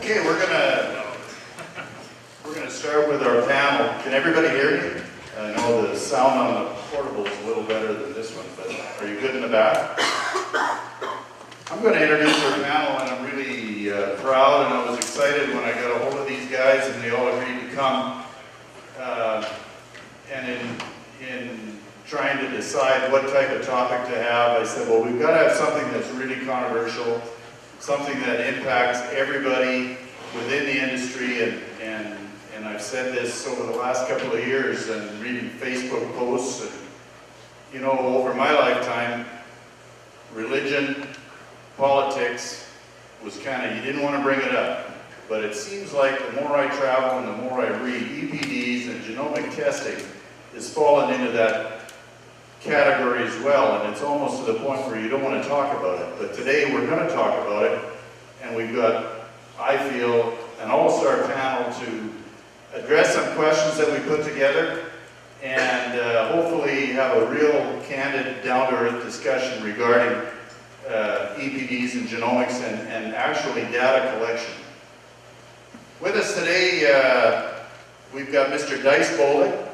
Okay, we're gonna start with our panel. Can everybody hear me? I know the sound on the portable is a little better than this one, but are you good in the back? I'm going to introduce our panel, and I'm really proud, and I was excited when I got a hold of these guys, and they all agreed to come. And in trying to decide what type of topic to have, I said, well, we've got to have something that's really controversial, something that impacts everybody within the industry, and I've said this over the last couple of years and reading Facebook posts, and you know, over my lifetime, religion, politics was kind of, you didn't want to bring it up, but it seems like the more I travel and the more I read, EPDs and genomic testing has fallen into that category as well, and it's almost to the point where you don't want to talk about it. But today we're going to talk about it, and we've got, I feel, an all-star panel to address some questions that we put together, and hopefully have a real candid, down-to-earth discussion regarding EPDs and genomics and actually data collection. With us today, we've got Mr. Dice Bolick,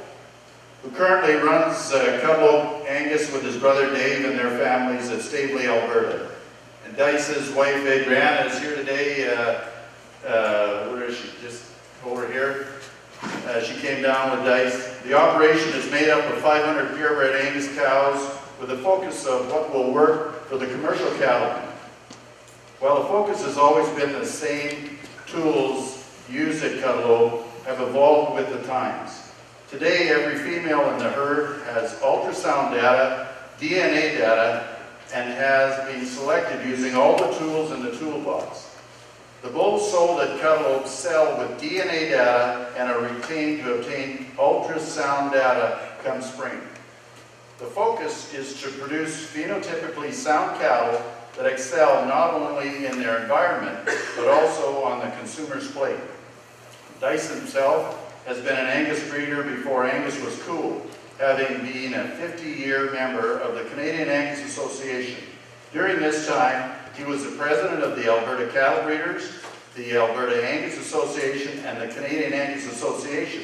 who currently runs Cutlope Angus with his brother Dave and their families at Staveley, Alberta. And Dice's wife, Adriana, is here today. Where is she? Just over here. She came down with Dice. The operation is made up of 500 purebred Angus cows with a focus of what will work for the commercial cattleman. While the focus has always been the same, tools used at Cutlope have evolved with the times. Today, every female in the herd has ultrasound data, DNA data, and has been selected using all the tools in the toolbox. The bulls sold at Cutlope sell with DNA data and are retained to obtain ultrasound data come spring. The focus is to produce phenotypically sound cattle that excel not only in their environment, but also on the consumer's plate. Dice himself has been an Angus breeder before Angus was cool, having been a 50-year member of the Canadian Angus Association. During this time, he was the president of the Alberta Cattle Breeders, the Alberta Angus Association, and the Canadian Angus Association.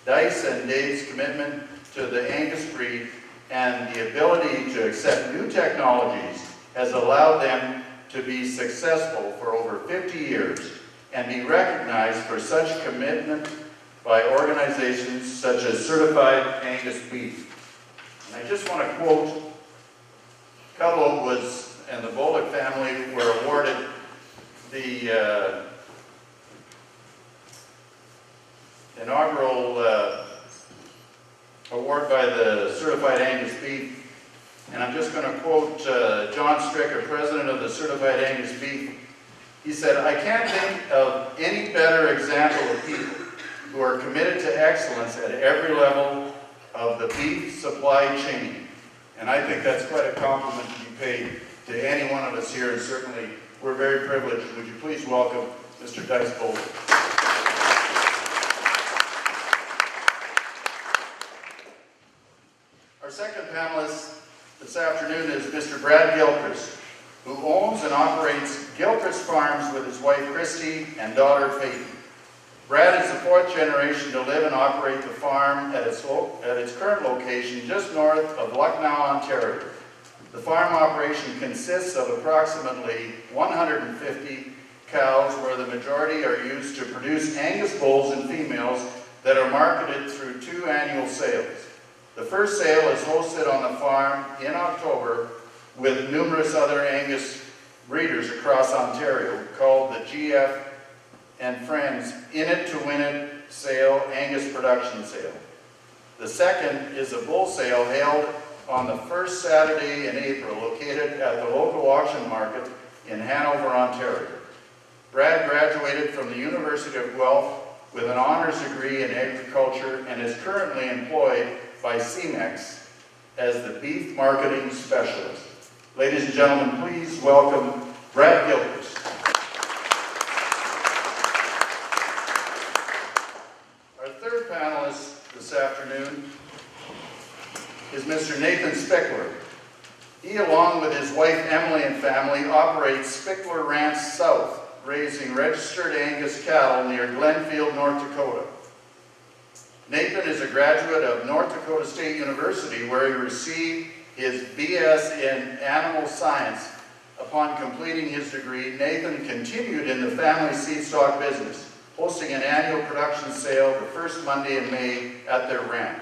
Dice and Dave's commitment to the Angus breed and the ability to accept new technologies has allowed them to be successful for over 50 years and be recognized for such commitment by organizations such as Certified Angus Beef. And I just want to quote, Cutlope was, and the Bolick family were awarded the inaugural award by the Certified Angus Beef. And I'm just going to quote John Stricker, president of the Certified Angus Beef. He said, "I can't think of any better example of people who are committed to excellence at every level of the beef supply chain." And I think that's quite a compliment to be paid to any one of us here, and certainly we're very privileged. Would you please welcome Mr. Dice Bolick. Our second panelist this afternoon is Mr. Brad Gilchrist, who owns and operates Gilchrist Farms with his wife Christy and daughter Peyton. Brad is the fourth generation to live and operate the farm at its current location just north of Lucknow, Ontario. The farm operation consists of approximately 150 cows, where the majority are used to produce Angus bulls and females that are marketed through 2 annual sales. The first sale is hosted on the farm in October with numerous other Angus breeders across Ontario, called the GF and Friends In It to Win It sale, Angus production sale. The second is a bull sale held on the first Saturday in April, located at the local auction market in Hanover, Ontario. Brad graduated from the University of Guelph with an honors degree in agriculture and is currently employed by CEMEX as the beef marketing specialist. Ladies and gentlemen, please welcome Brad Gilchrist. Our third panelist this afternoon is Mr. Nathan Spickler. He, along with his wife Emily and family, operates Spickler Ranch South, raising registered Angus cattle near Glenfield, North Dakota. Nathan is a graduate of North Dakota State University, where he received his BS in animal science. Upon completing his degree, Nathan continued in the family seed stock business, hosting an annual production sale the first Monday in May at their ranch.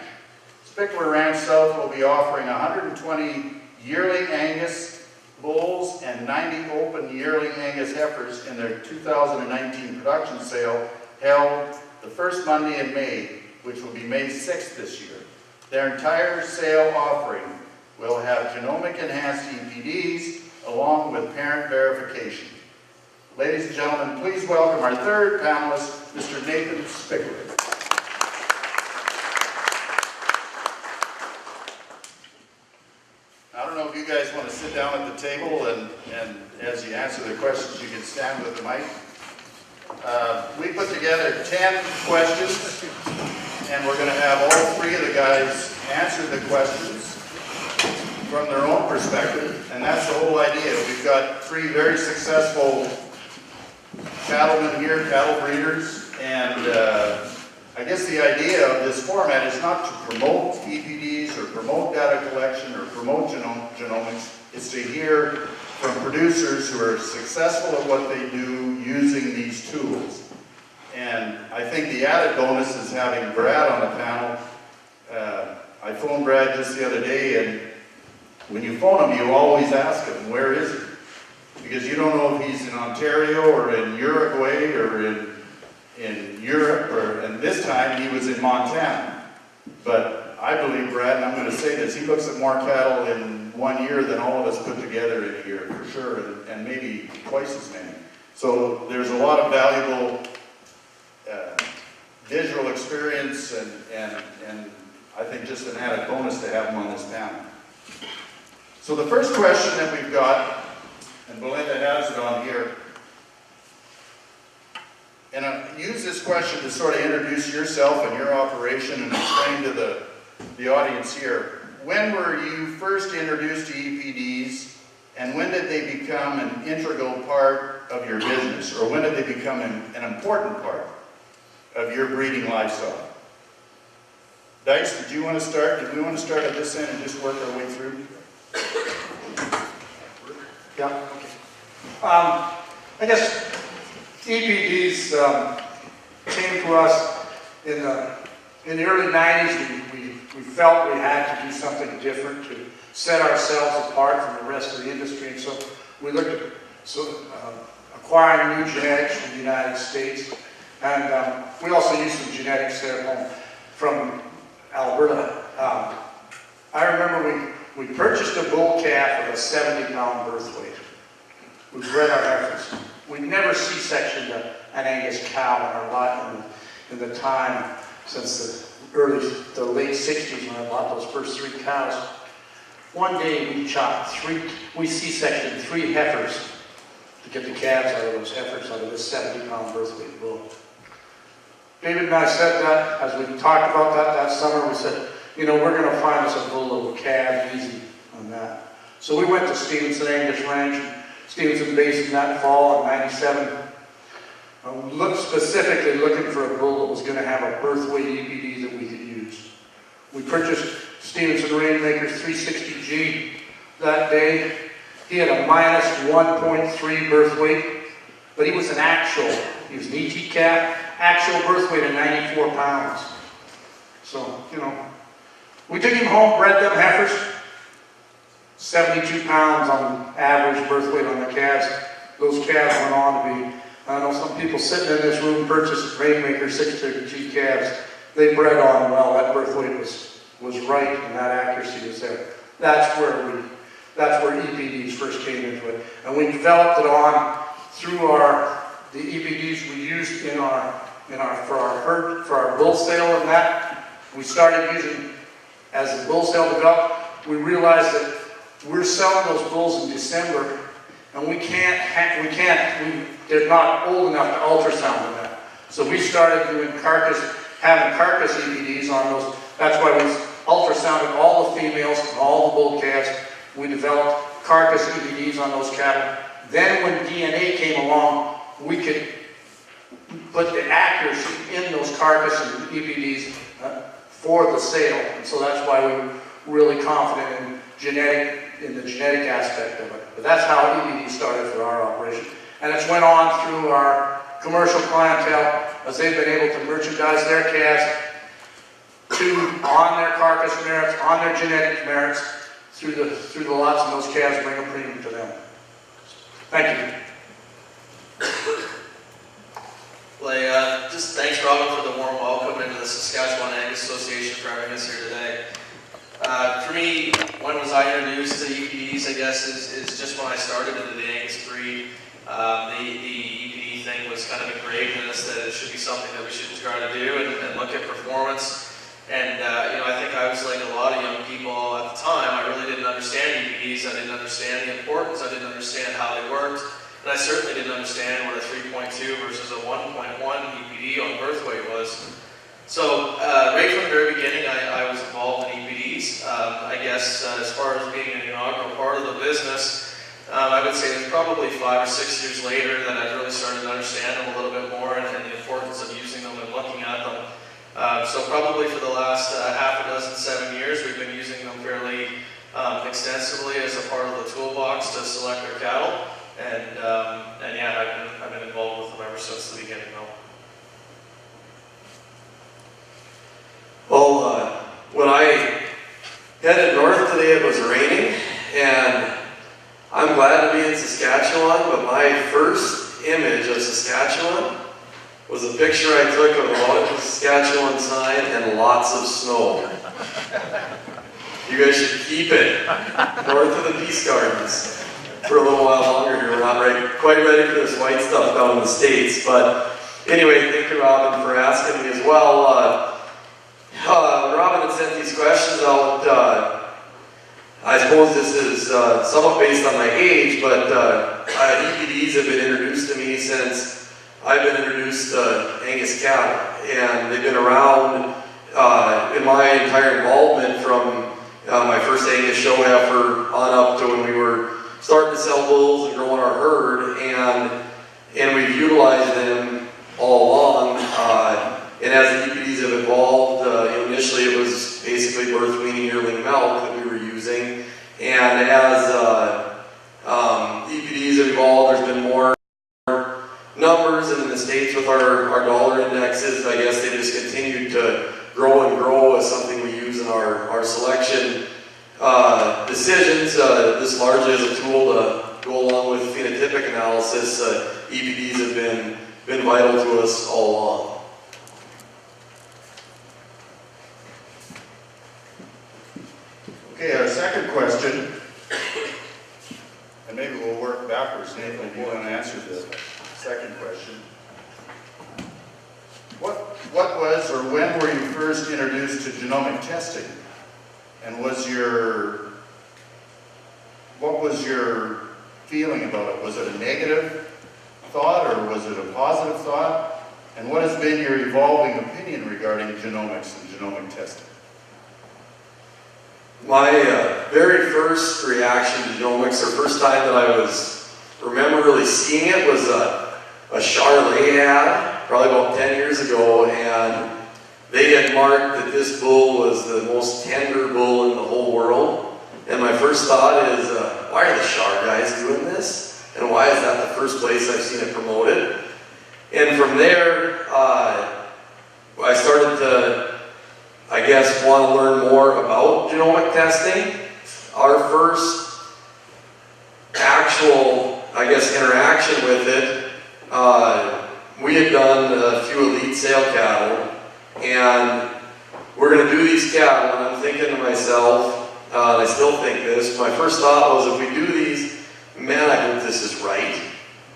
Spickler Ranch South will be offering 120 yearling Angus bulls and 90 open yearling Angus heifers in their 2019 production sale held the first Monday in May, which will be May 6th this year. Their entire sale offering will have genomic enhanced EPDs along with parent verification. Ladies and gentlemen, please welcome our third panelist, Mr. Nathan Spickler. I don't know if you guys want to sit down at the table and as you answer the questions, you can stand with the mic. We put together 10 questions, and we're going to have all three of the guys answer the questions from their own perspective, and that's the whole idea. We've got three very successful cattlemen here, cattle breeders, and I guess the idea of this format is not to promote EPDs or promote data collection or promote genomics. It's to hear from producers who are successful at what they do using these tools. And I think the added bonus is having Brad on the panel. I phoned Brad just the other day, and when you phone him, you always ask him, where is he? Because you don't know if he's in Ontario or in Uruguay or in Europe, and this time he was in Montana. But I believe, Brad, and I'm going to say this, he looks at more cattle in 1 year than all of us put together in a year, for sure, and maybe twice as many. So there's a lot of valuable visual experience, and I think just an added bonus to have him on this panel. So the first question that we've got, and Belinda has it on here, and use this question to sort of introduce yourself and your operation and explain to the audience here. When were you first introduced to EPDs, and when did they become an integral part of your business, or when did they become an important part of your breeding livestock? Dice, did you want to start? Did we want to start at this end and just work our way through? Yeah, okay. I guess EPDs came to us in the early 90s. We felt we had to do something different to set ourselves apart from the rest of the industry, and so we looked at acquiring new genetics from the United States, and we also used some genetics there at home from Alberta. I remember we purchased a bull calf with a 70-pound birth weight. We bred our heifers. We'd never C-sectioned an Angus cow in our lot in the time since the late 60s when I bought those first 3 cows. One day we C-sectioned 3 heifers to get the calves out of those heifers out of this 70-pound birth weight bull. David and I said that, as we talked about that summer, we said, you know, we're going to find us a bull that will calve easy on that. So we went to Stevenson Angus Ranch, Stevenson Basin that fall in '97. Specifically looking for a bull that was going to have a birth weight EPD that we could use. We purchased Stevenson Rainmaker's 360G that day. He had a minus 1.3 birth weight, but he was an ET calf, actual birth weight of 94 pounds. So, you know, we took him home, bred them heifers, 72 pounds on average birth weight on the calves. Those calves went on to be, I know some people sitting in this room purchased Rainmaker 630G calves. They bred on well. That birth weight was right, and that accuracy was there. That's where EPDs first came into it, and we developed it on through the EPDs we used for our bull sale, and that we started using as the bull sale developed. We realized that we're selling those bulls in December, and they're not old enough to ultrasound in that. So we started doing having carcass EPDs on those. That's why we ultrasounded all the females and all the bull calves. We developed carcass EPDs on those cattle. Then when DNA came along, we could put the accuracy in those carcass and EPDs for the sale. And so that's why we're really confident in the genetic aspect of it. But that's how EPD started for our operation. And it's went on through our commercial clientele as they've been able to merchandise their calves on their carcass merits, on their genetic merits, through the lots, and those calves bring a premium to them. Thank you. Well, just thanks, Robin, for the warm welcome into the Saskatchewan Angus Association for having us here today. For me, when was I introduced to EPDs, I guess, is just when I started into the Angus breed. The EPD thing was kind of ingrained in us that it should be something that we should try to do and look at performance. And I think I was like a lot of young people at the time. I really didn't understand EPDs. I didn't understand the importance. I didn't understand how they worked. And I certainly didn't understand what a 3.2 versus a 1.1 EPD on birth weight was. So right from the very beginning, I was involved in EPDs. I guess as far as being an inaugural part of the business, I would say it was probably 5 or 6 years later that I really started to understand them a little bit more and the importance of using them and looking at them. So probably for the last half a dozen, 7 years, we've been using them fairly extensively as a part of the toolbox to select our cattle. And yeah, I've been involved with them ever since the beginning though. Well, when I headed north today, it was raining, and I'm glad to be in Saskatchewan, but my first image of Saskatchewan was a picture I took of the Welcome to Saskatchewan sign and lots of snow. You guys should keep it north of the Peace Gardens for a little while longer here. We're not quite ready for this white stuff down in the States, but anyway, thank you, Robin, for asking me as well. Robin had sent these questions out. I suppose this is somewhat based on my age, but EPDs have been introduced to me since I've been introduced to Angus cattle, and they've been around in my entire involvement from my first Angus show heifer on up to when we were starting to sell bulls and growing our herd, and we've utilized them all along. And as the EPDs have evolved, initially it was basically birth, weaning, yearling milk that we were using, and as EPDs have evolved, there's been more numbers, and in the States with our dollar indexes, I guess they just continued to grow and grow as something we use in our selection decisions. This largely is a tool to go along with phenotypic analysis. EPDs have been vital to us all along. Okay, our second question, and maybe we'll work backwards. Nathan, if you want to answer the second question. What was or when were you first introduced to genomic testing? And what was your feeling about it? Was it a negative thought or was it a positive thought? And what has been your evolving opinion regarding genomics and genomic testing? My very first reaction to genomics, or first time that I remember really seeing it, was a Charlet ad, probably about 10 years ago, and they had marked that this bull was the most tender bull in the whole world. And my first thought is, why are the Char guys doing this? And why is that the first place I've seen it promoted? And from there, I started to, I guess, want to learn more about genomic testing. Our first actual, I guess, interaction with it, we had done a few elite sale cattle, and we're going to do these cattle, and I'm thinking to myself, and I still think this, my first thought was, if we do these, man, I hope this is right,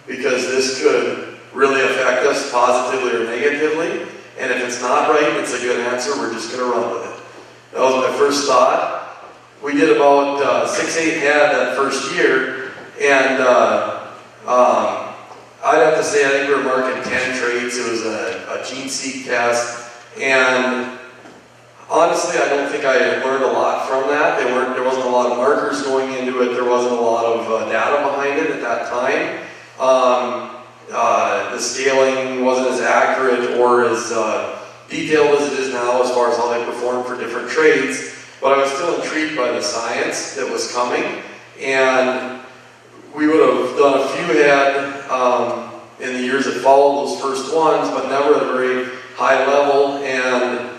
because this could really affect us positively or negatively. And if it's not right, it's a good answer, we're just going to run with it. That was my first thought. We did about 6-8 head that first year, and I'd have to say I think we were marking 10 traits. It was a gene-seq test, and honestly, I don't think I learned a lot from that. There wasn't a lot of markers going into it. There wasn't a lot of data behind it at that time. the scaling wasn't as accurate or as detailed as it is now as far as how they perform for different trades, but I was still intrigued by the science that was coming, and we would have done a few head in the years that followed those first ones, but never at a very high level. And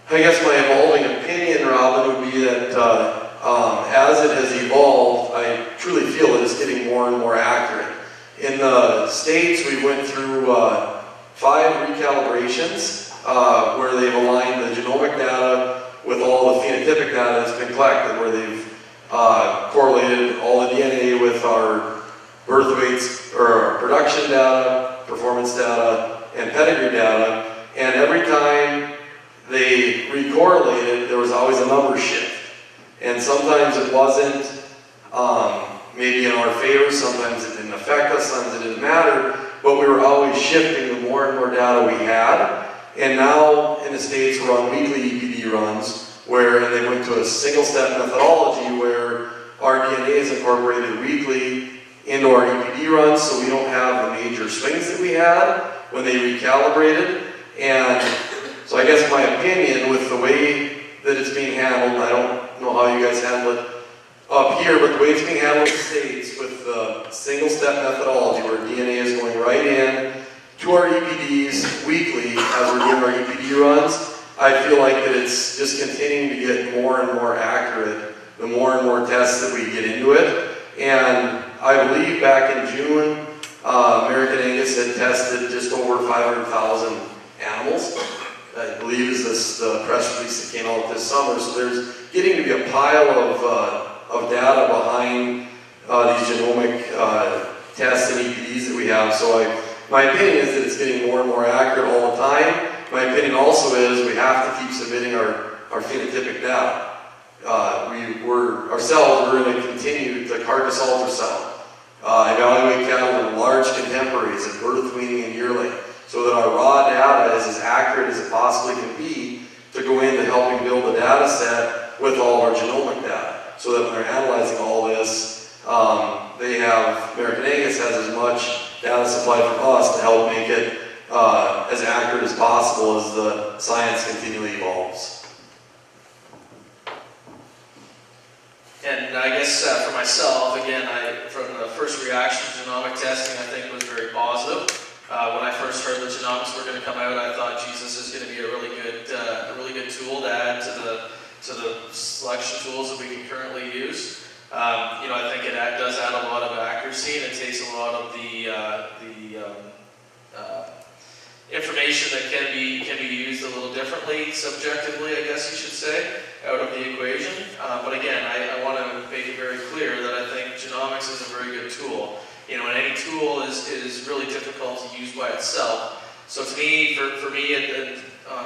I guess my evolving opinion, Robin, would be that as it has evolved, I truly feel that it's getting more and more accurate. In the States, we went through 5 recalibrations where they've aligned the genomic data with all the phenotypic data that's been collected, where they've correlated all the DNA with our birth weights, or our production data, performance data, and pedigree data. And every time they recorrelated, there was always a number shift. And sometimes it wasn't maybe in our favor, sometimes it didn't affect us, sometimes it didn't matter, but we were always shifting the more and more data we had. And now in the States, we're on weekly EPD runs, and they went to a single-step methodology where our DNA is incorporated weekly into our EPD runs, so we don't have the major swings that we had when they recalibrated. And so I guess my opinion with the way that it's being handled, I don't know how you guys handle it up here, but the way it's being handled in the States with the single-step methodology where DNA is going right in to our EPDs weekly as we're doing our EPD runs, I feel like that it's just continuing to get more and more accurate the more and more tests that we get into it. And I believe back in June, American Angus had tested just over 500,000 animals. I believe is this the press release that came out this summer. So there's getting to be a pile of data behind these genomic tests and EPDs that we have. So my opinion is that it's getting more and more accurate all the time. My opinion also is we have to keep submitting our phenotypic data. We're going to continue to carcass ultrasound, evaluate cattle in large contemporaries at birth, weaning, and yearling, so that our raw data is as accurate as it possibly can be to go into helping build a data set with all our genomic data, so that when they're analyzing all this, American Angus has as much data supply from us to help make it as accurate as possible as the science continually evolves. And I guess for myself, again, from the first reaction to genomic testing, I think was very positive. When I first heard that genomics were going to come out, I thought, Jesus, is going to be a really good tool to add to the selection tools that we can currently use. I think it does add a lot of accuracy, and it takes a lot of the information that can be used a little differently, subjectively, I guess you should say, out of the equation. But again, I want to make it very clear that I think genomics is a very good tool. And any tool is really difficult to use by itself. So to me, for me,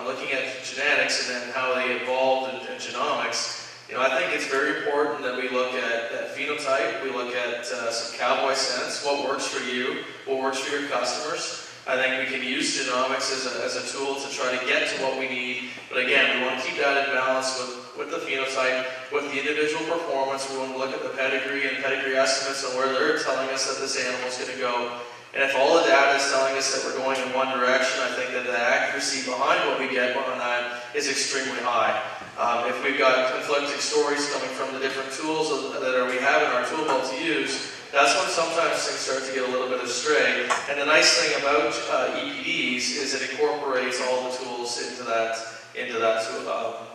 looking at genetics and then how they evolved in genomics, I think it's very important that we look at phenotype, we look at some cowboy sense, what works for you, what works for your customers. I think we can use genomics as a tool to try to get to what we need, but again, we want to keep that in balance with the phenotype, with the individual performance. We want to look at the pedigree and pedigree estimates on where they're telling us that this animal is going to go. And if all the data is telling us that we're going in one direction, I think that the accuracy behind what we get on that is extremely high. If we've got conflicting stories coming from the different tools that we have in our tool belt to use, that's when sometimes things start to get a little bit astray. And the nice thing about EPDs is it incorporates all the tools into that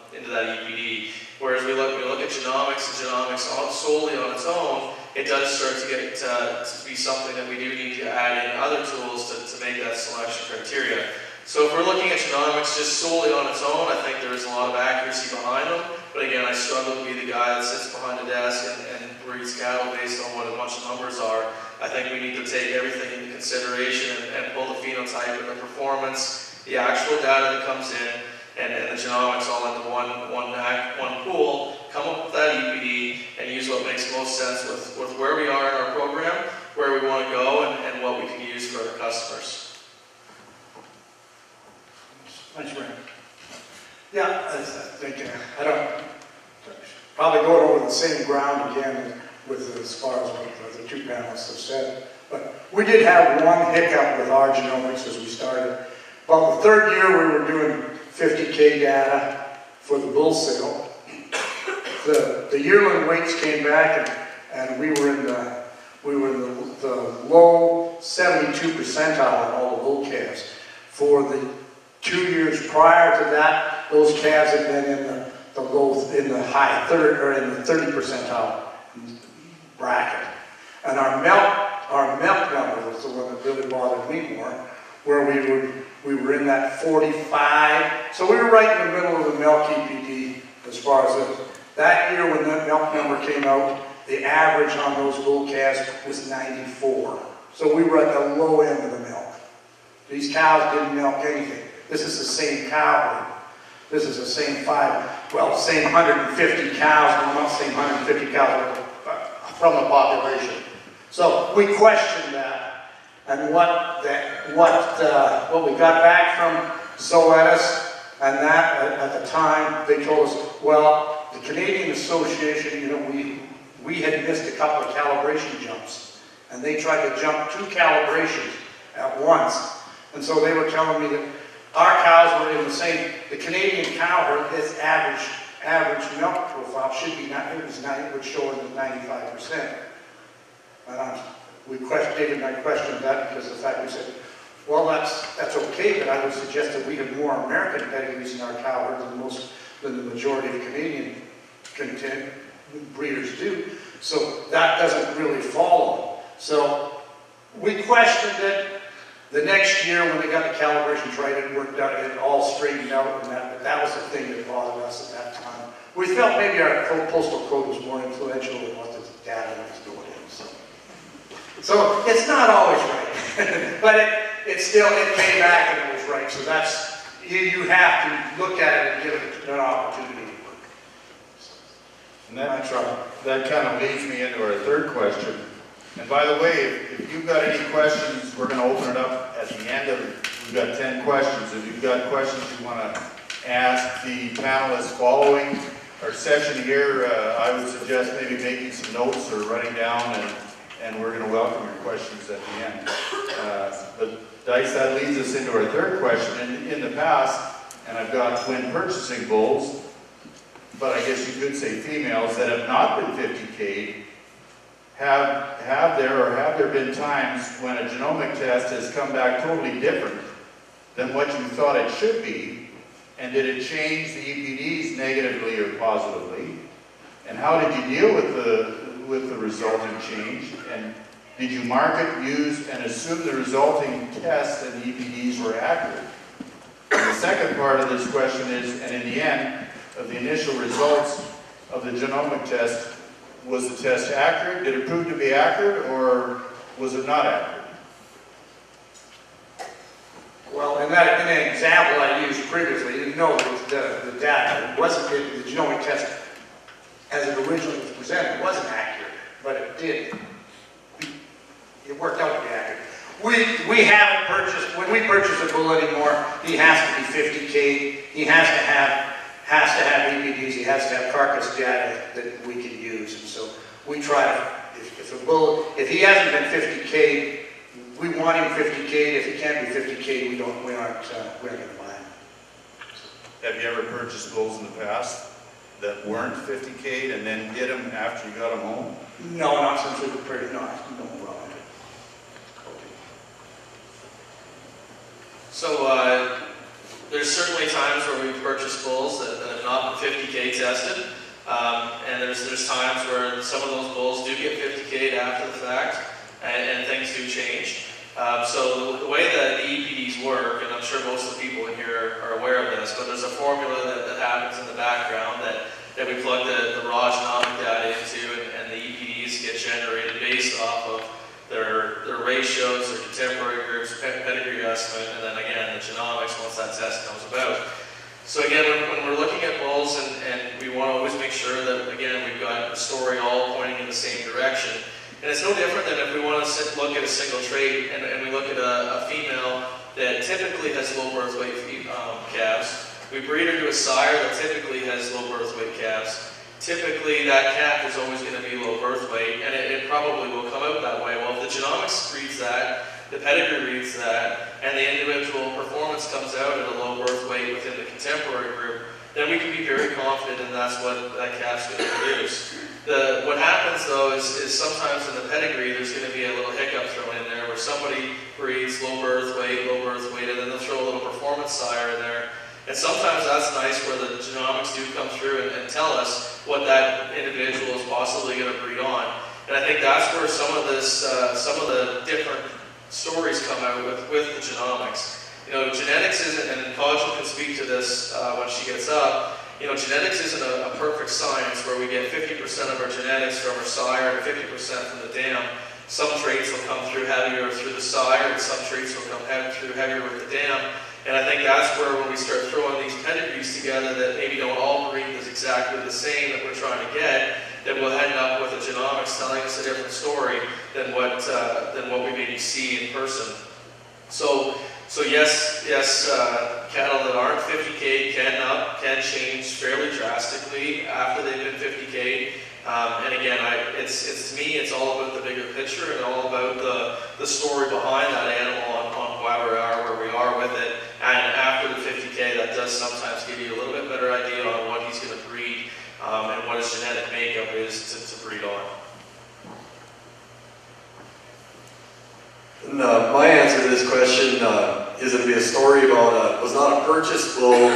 EPD. Whereas we look at genomics and genomics solely on its own, it does start to get to be something that we do need to add in other tools to make that selection criteria. So if we're looking at genomics just solely on its own, I think there is a lot of accuracy behind them. But again, I struggle to be the guy that sits behind the desk and breeds cattle based on what a bunch of numbers are. I think we need to take everything into consideration and pull the phenotype and the performance, the actual data that comes in, and the genomics all into one pool, come up with that EPD, and use what makes most sense with where we are in our program, where we want to go, and what we can use for our customers. Thanks, Brandon. Yeah, I think I don't probably going over the same ground again with as far as what the two panelists have said. But we did have one hiccup with our genomics as we started. About the third year we were doing 50K data for the bull sale. The yearling weights came back and we were in the low 72 percentile on all the bull calves. For the 2 years prior to that, those calves had been in the high 30 or in the 30 percentile bracket. And our milk number was the one that really bothered me more, where we were in that 45. So we were right in the middle of the milk EPD as far as this. That year when that milk number came out, the average on those bull calves was 94. So we were at the low end of the milk. These cows didn't milk anything. This is the same cow. This is the same same 150 cows, well, not the same 150 cows from the population. So we questioned that, and what we got back from Zoetis and that at the time, they told us, well, the Canadian Association, you know, we had missed a couple of calibration jumps, and they tried to jump 2 calibrations at once, and so they were telling me that our cows were in the same. The Canadian cow herd, its average milk profile should be it would show in the 95%. David and I questioned that because of the fact we said, well, that's okay, but I would suggest that we have more American pedigrees in our cow herd than the majority of Canadian breeders do. So that doesn't really follow. So we questioned it. The next year when they got the calibrations right, it worked out, it all straightened out, and that was the thing that bothered us at that time. We felt maybe our postal code was more influential than what the data was doing. So it's not always right, but it came back and it was right. So that's, you have to look at it and give it an opportunity to work. And that kind of leads me into our third question. And by the way, if you've got any questions, we're going to open it up at the end of it. We've got 10 questions. If you've got questions you want to ask the panelists following our session here, I would suggest maybe making some notes or writing down, and we're going to welcome your questions at the end. But Dice, that leads us into our third question. In the past, and I've got twin purchasing bulls, but I guess you could say females that have not been 50K'd, have there been times when a genomic test has come back totally different than what you thought it should be? And did it change the EPDs negatively or positively? And how did you deal with the resulting change? And did you market, use, and assume the resulting tests and EPDs were accurate? And the second part of this question is, and in the end of the initial results of the genomic test, was the test accurate? Did it prove to be accurate, or was it not accurate? Well, in an example I used previously, no, the data wasn't, the genomic test as it originally was presented wasn't accurate, but it worked out to be accurate. We haven't purchased, when we purchase a bull anymore, he has to be 50K, he has to have EPDs, he has to have carcass data that we can use, and so we try to, if a bull, if he hasn't been 50K, we want him 50K. If he can't be 50K, we aren't going to buy him. Have you ever purchased bulls in the past that weren't 50K'd and then did them after you got them home? No, not since we were pretty, no, well. So there's certainly times where we purchase bulls that have not been 50K tested, and there's times where some of those bulls do get 50K'd after the fact, and things do change. So the way that the EPDs work, and I'm sure most of the people in here are aware of this, but there's a formula that happens in the background that we plug the raw genomic data into, and the EPDs get generated based off of their ratios, their contemporary groups, pedigree estimate, and then again the genomics once that test comes about. So again, when we're looking at bulls, and we want to always make sure that again we've got the story all pointing in the same direction. And it's no different than if we want to look at a single trait and we look at a female that typically has low birth weight calves. We breed her to a sire that typically has low birth weight calves. typically that calf is always going to be low birth weight, and it probably will come out that way. Well, if the genomics reads that, the pedigree reads that, and the individual performance comes out at a low birth weight within the contemporary group, then we can be very confident and that's what that calf's going to produce. What happens though is sometimes in the pedigree there's going to be a little hiccup thrown in there where somebody breeds low birth weight, and then they'll throw a little performance sire in there. And sometimes that's nice where the genomics do come through and tell us what that individual is possibly going to breed on. And I think that's where some of the different stories come out with the genomics. You know, genetics isn't, and Kajal can speak to this when she gets up, you know, genetics isn't a perfect science where we get 50% of our genetics from our sire and 50% from the dam. Some traits will come through heavier through the sire, and some traits will come through heavier with the dam. And I think that's where when we start throwing these pedigrees together that maybe don't all breed as exactly the same that we're trying to get, that we'll end up with a genomics telling us a different story than what we maybe see in person. So yes, cattle that aren't 50K can change fairly drastically after they've been 50K. And again, to me, it's all about the bigger picture and all about the story behind that animal on why we are where we are with it. And after the 50K, that does sometimes give you a little bit better idea on what he's going to breed and what his genetic makeup is to breed on. And, my answer to this question is going to be a story about was not a purchased bull,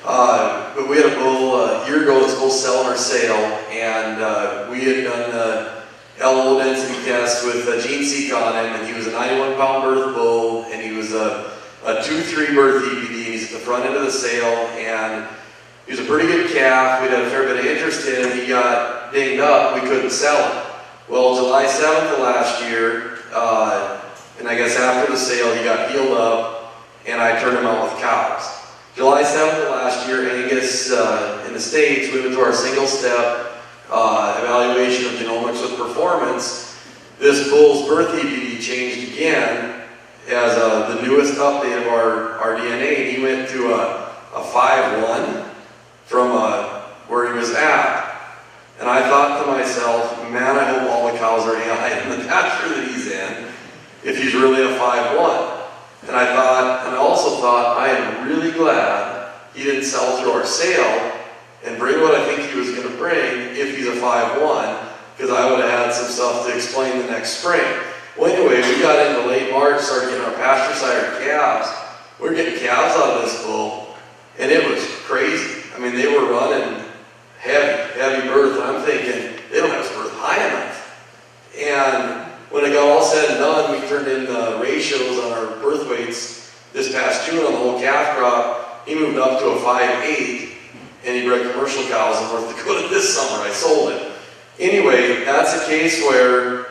but we had a bull a year ago that was supposed to sell in our sale, and we had done LO density test with gene seek on him, and he was a 91-pound birth bull, and he was a 2-3 birth EPD. He's at the front end of the sale, and he was a pretty good calf. We'd had a fair bit of interest in him. He got dinged up. We couldn't sell him. Well, July 7th of last year, and I guess after the sale, he got healed up, and I turned him out with cows. July 7th of last year, Angus, in the States, we went to our single-step evaluation of genomics with performance. This bull's birth EPD changed again as the newest update of our DNA. He went to a 5-1 from where he was at. And I thought to myself, man, I hope all the cows are AI in the pasture that he's in, if he's really a 5-1. And I also thought, I am really glad he didn't sell through our sale and bring what I think he was going to bring if he's a 5-1, because I would have had some stuff to explain the next spring. Well, anyway, we got into late March, started getting our pasture sire calves. We were getting calves out of this bull, and it was crazy. I mean, they were running heavy birth, and I'm thinking, they don't have his birth high enough. And when it got all said and done, we turned in the ratios on our birth weights this past June on the whole calf crop. He moved up to a 5'8", and he bred commercial cows in North Dakota this summer. I sold it. Anyway, that's a case where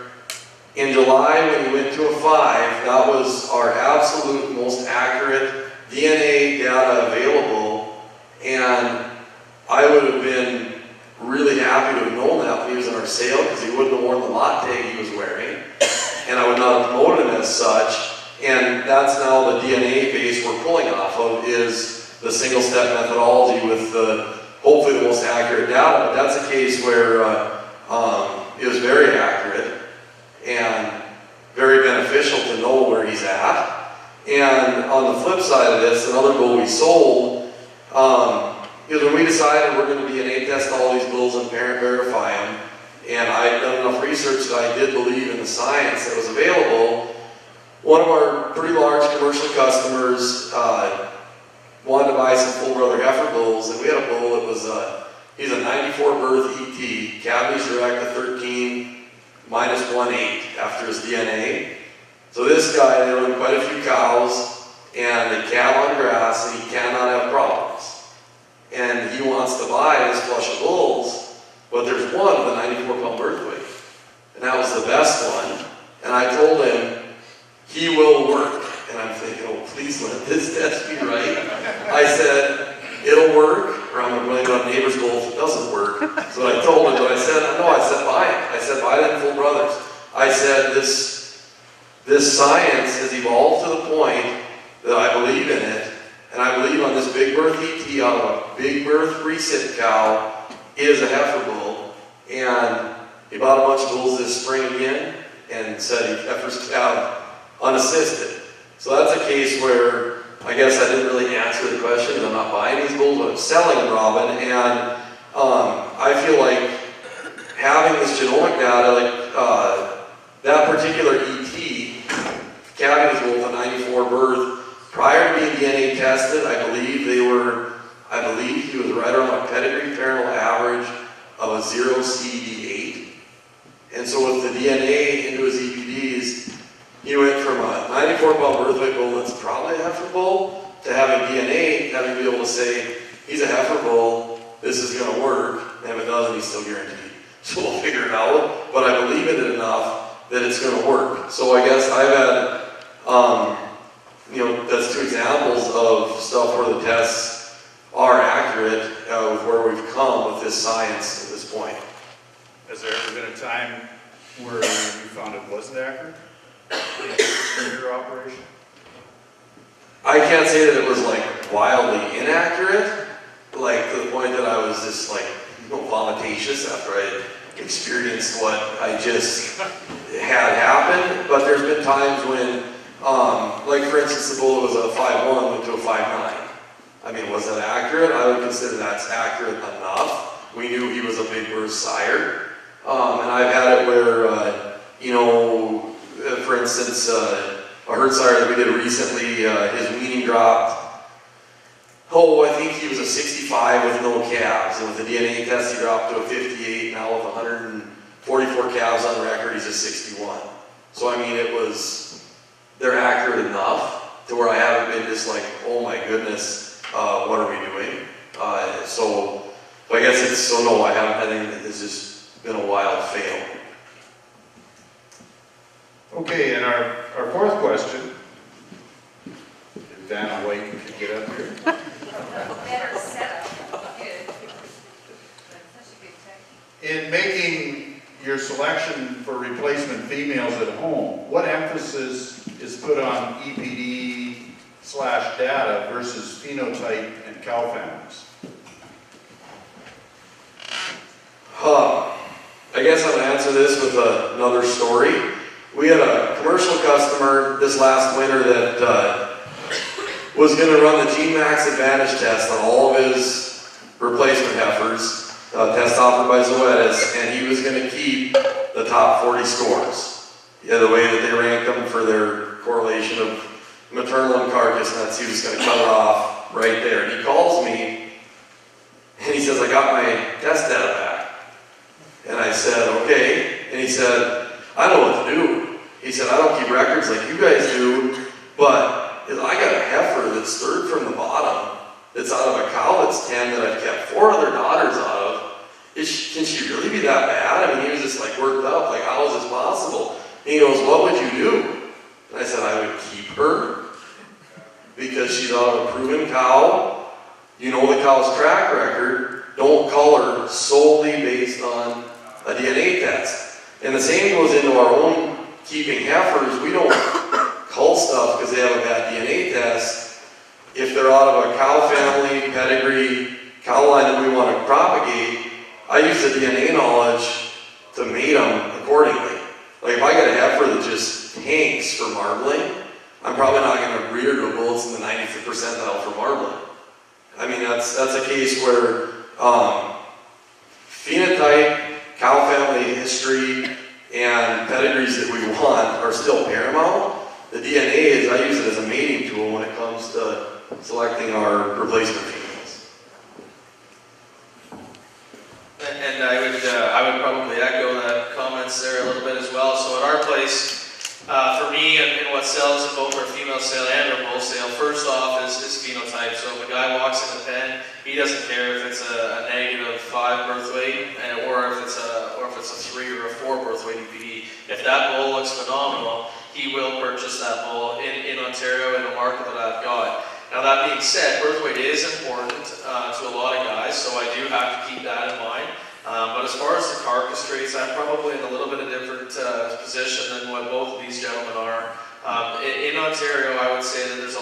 in July when he went to a 5, that was our absolute most accurate DNA data available, and I would have been really happy to have known that when he was in our sale, because he wouldn't have worn the lot tag he was wearing, and I would not have promoted him as such. And that's now the DNA base we're pulling off of, is the single-step methodology with hopefully the most accurate data. But that's a case where it was very accurate and very beneficial to know where he's at. And on the flip side of this, another bull we sold, is when we decided we're going to DNA test all these bulls and parent verify them, and I had done enough research that I did believe in the science that was available. One of our pretty large commercial customers wanted to buy some full brother heifer bulls, and we had a bull that was he's a 94 birth ET, cavities direct to 13 minus 1/8 after his DNA. So this guy, they run quite a few cows, and they calve on grass, and he cannot have problems. And he wants to buy this flush of bulls, but there's one with a 94-pound birth weight. And that was the best one. And I told him, he will work. And I'm thinking, oh, please let this test be right. I said, it'll work, or I'm going to blame it on neighbor's bull if it doesn't work. So I told him, but I said, buy it. I said, buy them full brothers. I said, this science has evolved to the point that I believe in it. And I believe on this big birth ET out of a big birth recent cow he has a heifer bull, and he bought a bunch of bulls this spring again, and said heifers calve unassisted. So that's a case where I guess I didn't really answer the question because I'm not buying these bulls, but I'm selling them, Robin, and I feel like having this genomic data, like that particular ET, calving his bull with a 94 birth, prior to being DNA tested, I believe he was right around a pedigree parental average of a 0 CD8. And so with the DNA into his EPDs, he went from a 94-pound birth weight bull that's probably a heifer bull to having DNA, having to be able to say, he's a heifer bull, this is going to work, and if it doesn't, he's still guaranteed. So we'll figure it out, but I believe in it enough that it's going to work. So I guess I've had, that's two examples of stuff where the tests are accurate with where we've come with this science at this point. Has there ever been a time where you found it wasn't accurate in your operation? I can't say that it was like wildly inaccurate, like to the point that I was just like vomitatious after I experienced what I just had happen. But there's been times when, like for instance, the bull was a 5'1", went to a 5'9". I mean, was that accurate? I would consider that's accurate enough. We knew he was a big birth sire. And I've had it where, for instance, a herd sire that we did recently, his weaning dropped. I think he was a 65 with no calves. And with the DNA test, he dropped to a 58. Now with 144 calves on record, he's a 61. So I mean, they're accurate enough to where I haven't been just like, oh my goodness, what are we doing? So I guess no, I haven't. I think it's just been a wild fail. Okay, and our fourth question, if Dana White could get up here. Better setup. Good. That's such a good technique. In making your selection for replacement females at home, what emphasis is put on EPD/data versus phenotype and cow families? I guess I'm going to answer this with another story. We had a commercial customer this last winter that was going to run the GeneMax Advantage test on all of his replacement heifers, test offered by Zoetis, and he was going to keep the top 40 scores. Yeah, the way that they ranked them for their correlation of maternal and carcass nuts, he was going to cut it off right there. And he calls me, and he says, I got my test data back. And I said, okay. And he said, I don't know what to do. He said, I don't keep records like you guys do, but I got a heifer that's third from the bottom, that's out of a cow that's 10 that I've kept 4 other daughters out of. Can she really be that bad? I mean, he was just like worked up, like how is this possible? And he goes, what would you do? And I said, I would keep her because she's out of a proven cow. You know the cow's track record. Don't cull her solely based on a DNA test. And the same goes into our own keeping heifers. We don't cull stuff because they have a bad DNA test. If they're out of a cow family, pedigree, cow line that we want to propagate, I use the DNA knowledge to mate them accordingly. Like if I got a heifer that just tanks for marbling, I'm probably not going to breed her to bullets in the 90th percentile for marbling. I mean, that's a case where phenotype, cow family history, and pedigrees that we want are still paramount. The DNA I use it as a mating tool when it comes to selecting our replacement females. And I would probably echo the comments there a little bit as well. So at our place, for me and what sells in both our female sale and our bull sale, first off is phenotype. So if a guy walks in the pen, he doesn't care if it's a -5 birth weight or if it's a 3 or a 4 birth weight EPD. If that bull looks phenomenal, he will purchase that bull in Ontario in the market that I've got. Now that being said, birth weight is important to a lot of guys, so I do have to keep that in mind. But as far as the carcass traits, I'm probably in a little bit of different position than what both of these gentlemen are. In Ontario, I would say that there's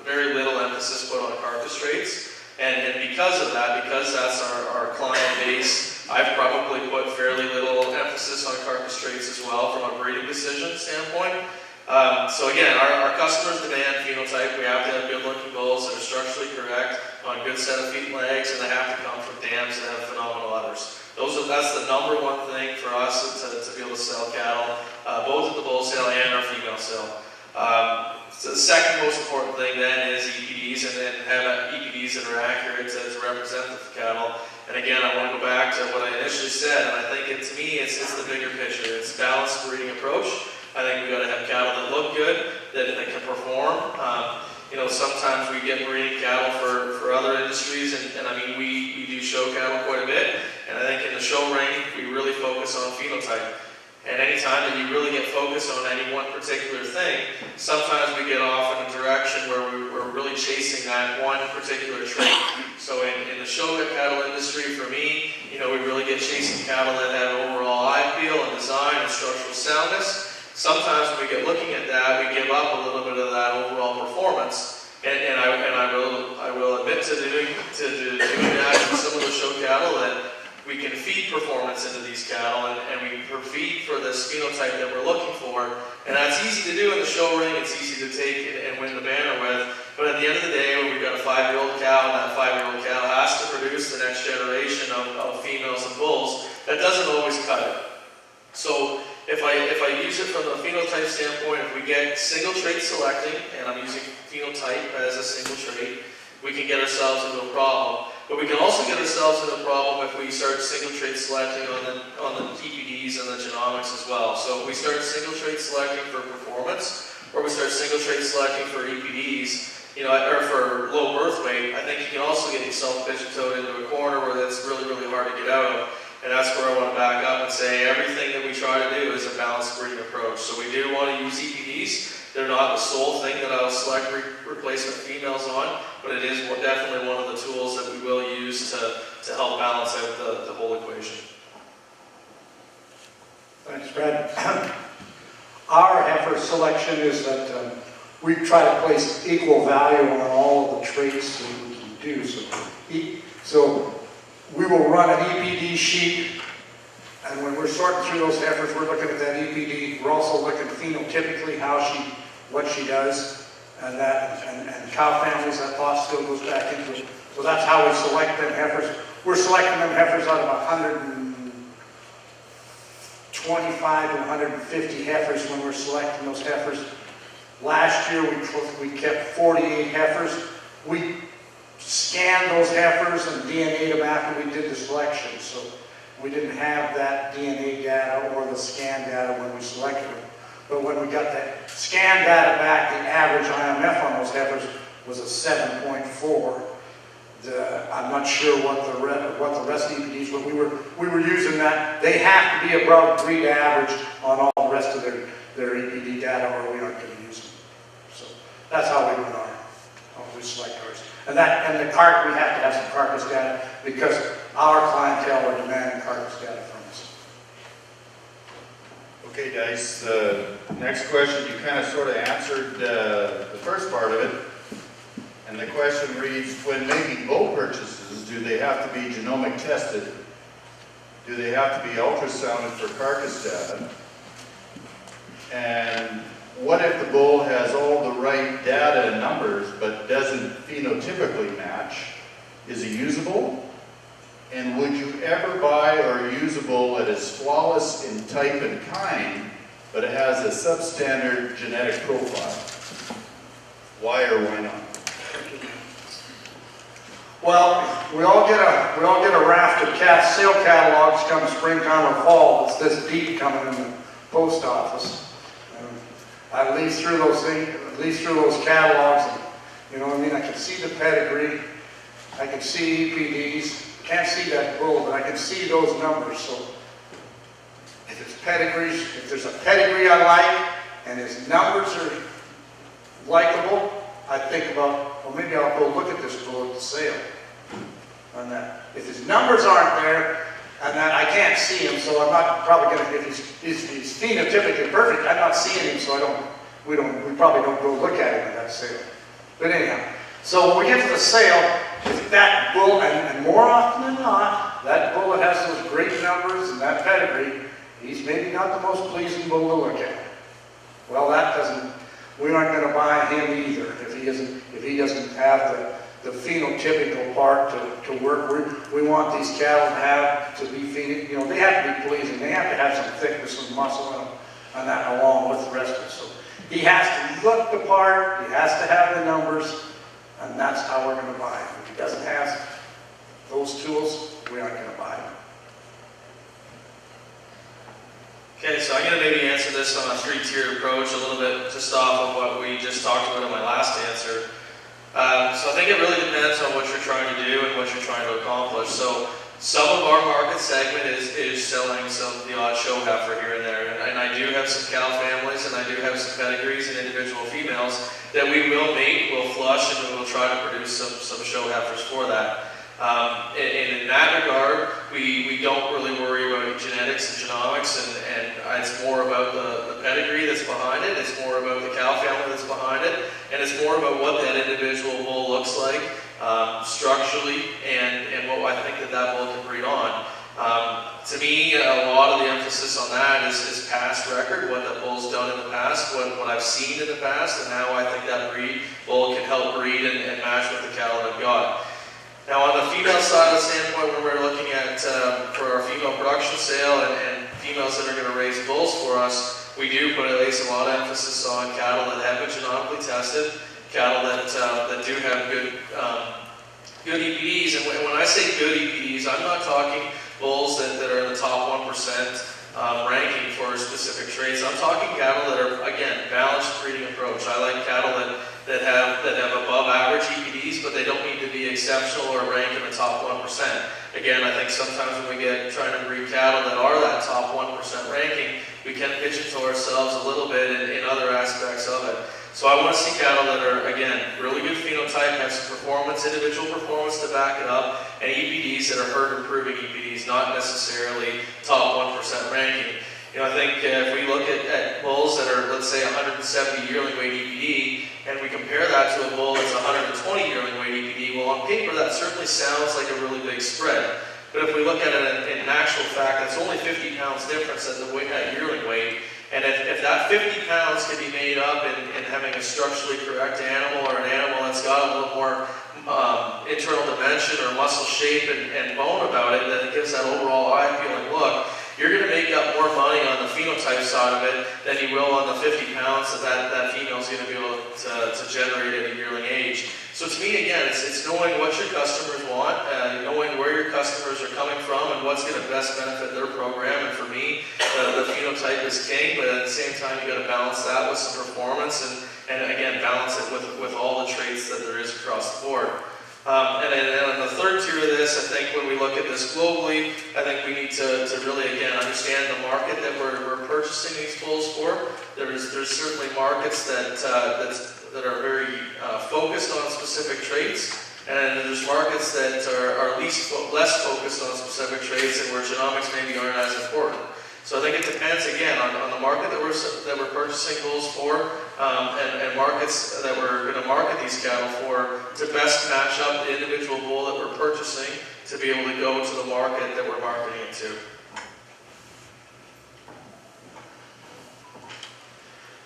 very little emphasis put on carcass traits, and because because of that, because that's our client base, I've probably put fairly little emphasis on carcass traits as well from a breeding decision standpoint. So again, our customers demand phenotype. We have to have good-looking bulls that are structurally correct, on a good set of feet and legs, and they have to come from dams that have phenomenal udders. That's the number one thing for us to be able to sell cattle, both at the bull sale and our female sale. So the second most important thing then is EPDs, and then have EPDs that are accurate to represent the cattle. And again, I want to go back to what I initially said, and I think to me it's the bigger picture. It's a balanced breeding approach. I think we've got to have cattle that look good, that can perform. Sometimes we get breeding cattle for other industries, and I mean, we do show cattle quite a bit, and I think in the show ring, we really focus on phenotype. And anytime that you really get focused on any one particular thing, sometimes we get off in a direction where we're really chasing that one particular trait. So in the show cattle industry, for me, we really get chasing cattle that have overall eye feel and design and structural soundness. Sometimes when we get looking at that, we give up a little bit of that overall performance. And I will admit to doing that in some of the show cattle, that we can feed performance into these cattle, and we feed for this phenotype that we're looking for. And that's easy to do in the show ring. It's easy to take and win the banner with. But at the end of the day, when we've got a 5-year-old cow, and that 5-year-old cow has to produce the next generation of females and bulls, that doesn't always cut it. So if I use it from a phenotype standpoint, if we get single trait selecting, and I'm using phenotype as a single trait, we can get ourselves into a problem. But we can also get ourselves into a problem if we start single trait selecting on the EPDs and the genomics as well. So if we start single trait selecting for performance, or we start single trait selecting for EPDs, or for low birth weight, I think you can also get yourself pigeon-toed into a corner where that's really, really hard to get out of. And that's where I want to back up and say everything that we try to do is a balanced breeding approach. So we do want to use EPDs. They're not the sole thing that I'll select replacement females on, but it is definitely one of the tools that we will use to help balance out the whole equation. Thanks, Brad. Our heifer selection is that we try to place equal value on all of the traits that we can do. So we will run an EPD sheet, and when we're sorting through those heifers, we're looking at that EPD. We're also looking phenotypically what she does, and cow families. That thought still goes back into it. So that's how we select them heifers. We're selecting them heifers out of 125 to 150 heifers when we're selecting those heifers. Last year we kept 48 heifers. We scanned those heifers and DNA'd them after we did the selection. So we didn't have that DNA data or the scan data when we selected them. But when we got that scan data back, the average IMF on those heifers was a 7.4. I'm not sure what the rest of the EPDs, but we were using that. They have to be above breed average on all the rest of their EPD data, or we aren't going to use them. So that's how we run we select ours. And we have to have some carcass data because our clientele are demanding carcass data from us. Okay, Dice, the next question, you kind of sort of answered the first part of it. And the question reads, when making bull purchases, do they have to be genomic tested? Do they have to be ultrasounded for carcass data? And what if the bull has all the right data and numbers, but doesn't phenotypically match? Is it usable? And would you ever buy or use a bull that is flawless in type and kind, but it has a substandard genetic profile? Why or why not? Well, we all get a raft of sale catalogs come springtime or fall. It's this deep coming in the post office. I leaf through those catalogs, and, I can see the pedigree, I can see EPDs. Can't see that bull, but I can see those numbers. So if there's a pedigree I like and his numbers are likable, I think about, well, maybe I'll go look at this bull at the sale on that. If his numbers aren't there and that I can't see him, so I'm not probably going to, if he's phenotypically perfect, I'm not seeing him, so we probably don't go look at him at that sale. But anyhow, so when we get to the sale, that bull, and more often than not, that bull that has those great numbers and that pedigree, he's maybe not the most pleasing bull to look at. Well, that doesn't, we aren't going to buy him either if he doesn't have the phenotypical part to work. We want these cattle to be you know, they have to be pleasing. They have to have some thickness and muscle in them, and that along with the rest of it. So he has to look the part. He has to have the numbers, and that's how we're going to buy him. If he doesn't have those tools, we aren't going to buy him. Okay, so I'm going to maybe answer this on a three-tiered approach a little bit just off of what we just talked about in my last answer. So I think it really depends on what you're trying to do and what you're trying to accomplish. So some of our market segment is selling the odd show heifer here and there. And I do have some cow families and I do have some pedigrees and individual females that we will mate, we'll flush, and we will try to produce some show heifers for that. And in that regard, we don't really worry about genetics and genomics, and it's more about the pedigree that's behind it, it's more about the cow family that's behind it, and it's more about what that individual bull looks like structurally and what I think that bull can breed on. To me, a lot of the emphasis on that is past record, what that bull's done in the past, what I've seen in the past, and how I think that bull can help breed and match with the cattle I've got. Now on the female side of the standpoint, when we're looking at for our female production sale and females that are going to raise bulls for us, we do place a lot of emphasis on cattle that have been genetically tested, cattle that do have good EPDs. And when I say good EPDs, I'm not talking bulls that are in the top 1% ranking for specific traits. I'm talking cattle that are, again, balanced breeding approach. I like cattle that have above average EPDs, but they don't need to be exceptional or rank in the top 1%. Again, I think sometimes when we get trying to breed cattle that are that top 1% ranking, we can pigeonhole ourselves a little bit in other aspects of it. So I want to see cattle that are, again, really good phenotype, have some performance, individual performance to back it up, and EPDs that are herd improving EPDs, not necessarily top 1% ranking. You know, I think if we look at bulls that are, let's say, 170 yearling weight EPD, and we compare that to a bull that's 120 yearling weight EPD, well, on paper, that certainly sounds like a really big spread. But if we look at it in actual fact, it's only 50 pounds difference at yearling weight. And if that 50 pounds can be made up in having a structurally correct animal or an animal that's got a little more internal dimension or muscle shape and bone about it, then it gives that overall eye-appealing look. You're going to make up more money on the phenotype side of it than you will on the 50 pounds that female is going to be able to generate at a yearling age. So to me, again, it's knowing what your customers want, knowing where your customers are coming from and what's going to best benefit their program. And for me, the phenotype is king, but at the same time, you got to balance that with some performance and again, balance it with all the traits that there is across the board. And then on the third tier of this, I think when we look at this globally, I think we need to really, again, understand the market that we're purchasing these bulls for. There's certainly markets that are very focused on specific traits, and there's markets that are less focused on specific traits and where genomics maybe aren't as important. So I think it depends, again, on the market that we're purchasing bulls for, and markets that we're going to market these cattle for to best match up the individual bull that we're purchasing to be able to go to the market that we're marketing it to.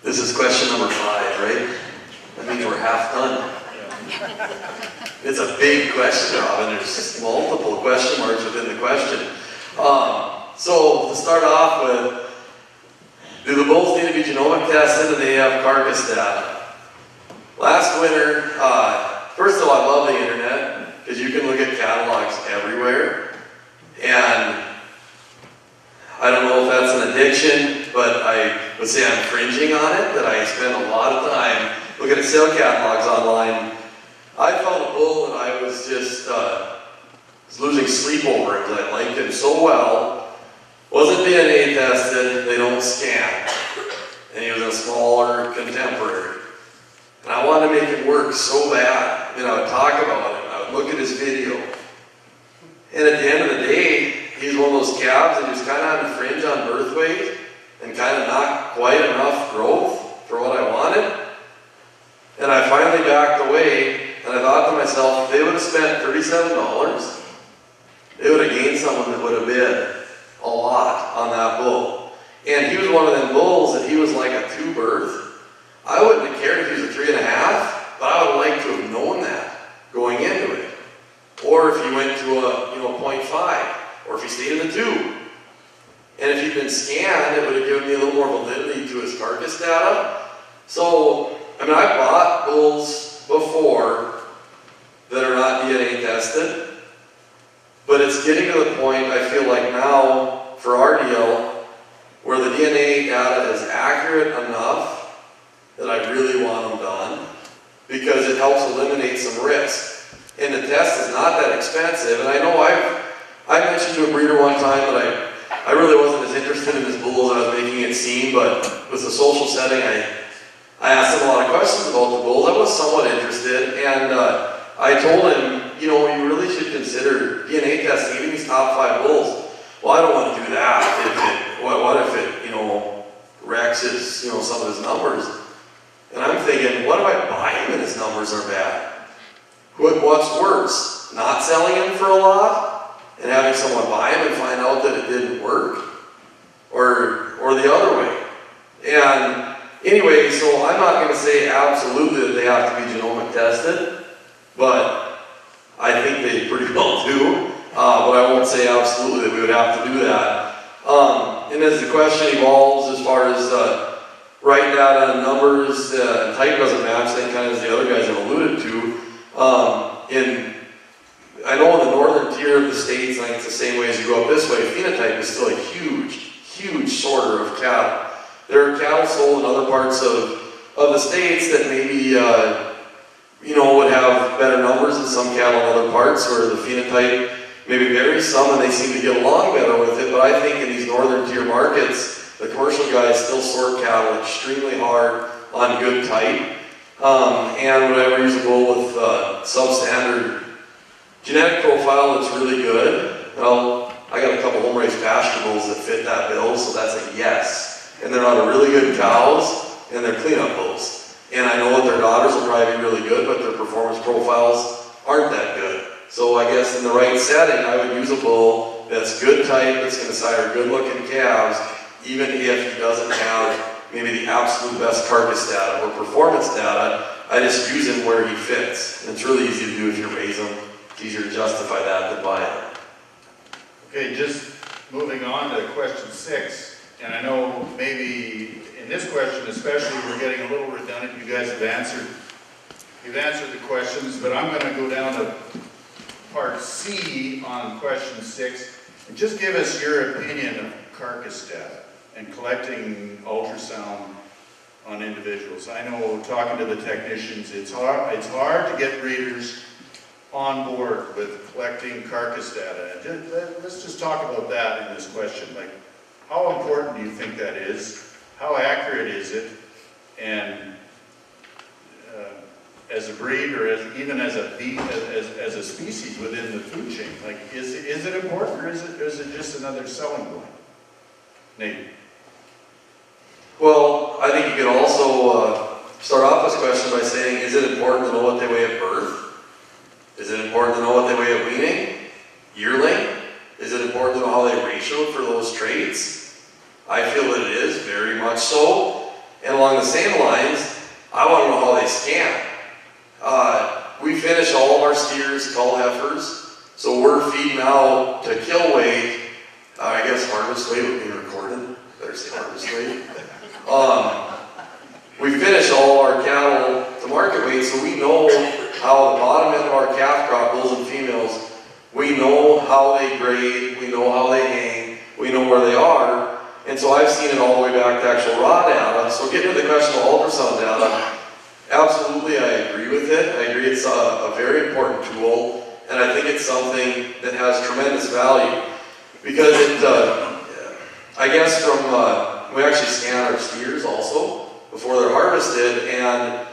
This is question number 5, right? That means we're half done. It's a big question, Robin. There's multiple question marks within the question. So to start off with, do the bulls need to be genomic tested and they have carcass data? Last winter, first of all, I love the internet because you can look at catalogs everywhere. And I don't know if that's an addiction, but I would say I'm cringing on it, that I spend a lot of time looking at sale catalogs online. I found a bull that I was just was losing sleep over because I liked him so well. Wasn't DNA tested, they don't scan. And he was a smaller contemporary. And I wanted to make it work so bad. I would talk about him, I would look at his video. And at the end of the day, he's one of those calves that was kind of on the fringe on birth weight and kind of not quite enough growth for what I wanted. And I finally backed away, and I thought to myself, if they would have spent $37, they would have gained someone that would have bid a lot on that bull. And he was one of them bulls that he was like a 2-birth. I wouldn't have cared if he was a 3.5, but I would have liked to have known that going into it. Or if he went to a 0.5, or if he stayed in the 2. And if he'd been scanned, it would have given me a little more validity to his carcass data. So, I mean, I've bought bulls before that are not DNA tested, but it's getting to the point, I feel like now, for our deal, where the DNA data is accurate enough that I really want them done, because it helps eliminate some risk. And the test is not that expensive, and I know I mentioned to a breeder one time that I really wasn't as interested in his bull as I was making it seem, but with the social setting, I asked him a lot of questions about the bulls. I was somewhat interested, and I told him, you really should consider DNA testing, even these top 5 bulls. Well, I don't want to do that. What if it, wrecks his, some of his numbers? And I'm thinking, what if I buy him and his numbers are bad? What's worse, not selling him for a lot and having someone buy him and find out that it didn't work, or the other way? And anyway, so I'm not going to say absolutely that they have to be genomic tested, but I think they pretty well do. But I won't say absolutely that we would have to do that. And as the question evolves, as far as right data and numbers, type doesn't match, then kind of as the other guys have alluded to. I know in the northern tier of the states, I think it's the same way as you go up this way, phenotype is still a huge sorter of cattle. There are cattle sold in other parts of the states that maybe would have better numbers than some cattle in other parts where the phenotype maybe varies some and they seem to get along better with it. But I think in these northern tier markets, the commercial guys still sort cattle extremely hard on good type. And whenever you use a bull with substandard genetic profile that's really good, well, I got a couple home raised pasture bulls that fit that bill, so that's a yes. And they're on really good cows, and they're cleanup bulls. And I know that their daughters will probably be really good, but their performance profiles aren't that good. So I guess in the right setting, I would use a bull that's good type, that's going to sire good looking calves, even if he doesn't have maybe the absolute best carcass data or performance data. I just use him where he fits. And it's really easy to do if you raise him. It's easier to justify that than buy him. Okay, just moving on to question 6. And I know maybe in this question especially, we're getting a little redundant. You guys have answered the questions, but I'm going to go down to part C on question 6 and just give us your opinion of carcass data and collecting ultrasound on individuals. I know, talking to the technicians, it's hard to get breeders on board with collecting carcass data. Let's just talk about that in this question. Like, how important do you think that is? How accurate is it? And as a breed, or even as a species within the food chain, like, is it important, or is it just another selling point? Nate. Well, I think you could also start off this question by saying, is it important to know what they weigh at birth? Is it important to know what they weigh at weaning? Yearling? Is it important to know how they ratioed for those traits? I feel that it is, very much so. And along the same lines, I want to know how they scan. We finish all of our steers, cull heifers, so we're feeding out to kill weight. I guess harvest weight would be recorded. Better say harvest weight. We finish all our cattle to market weight, so we know how the bottom end of our calf crop, bulls and females, we know how they grade, we know how they hang, we know where they are. And so I've seen it all the way back to actual raw data. So getting to the question of ultrasound data, absolutely I agree with it. I agree it's a very important tool, and I think it's something that has tremendous value. Because it, I guess we actually scan our steers also before they're harvested, and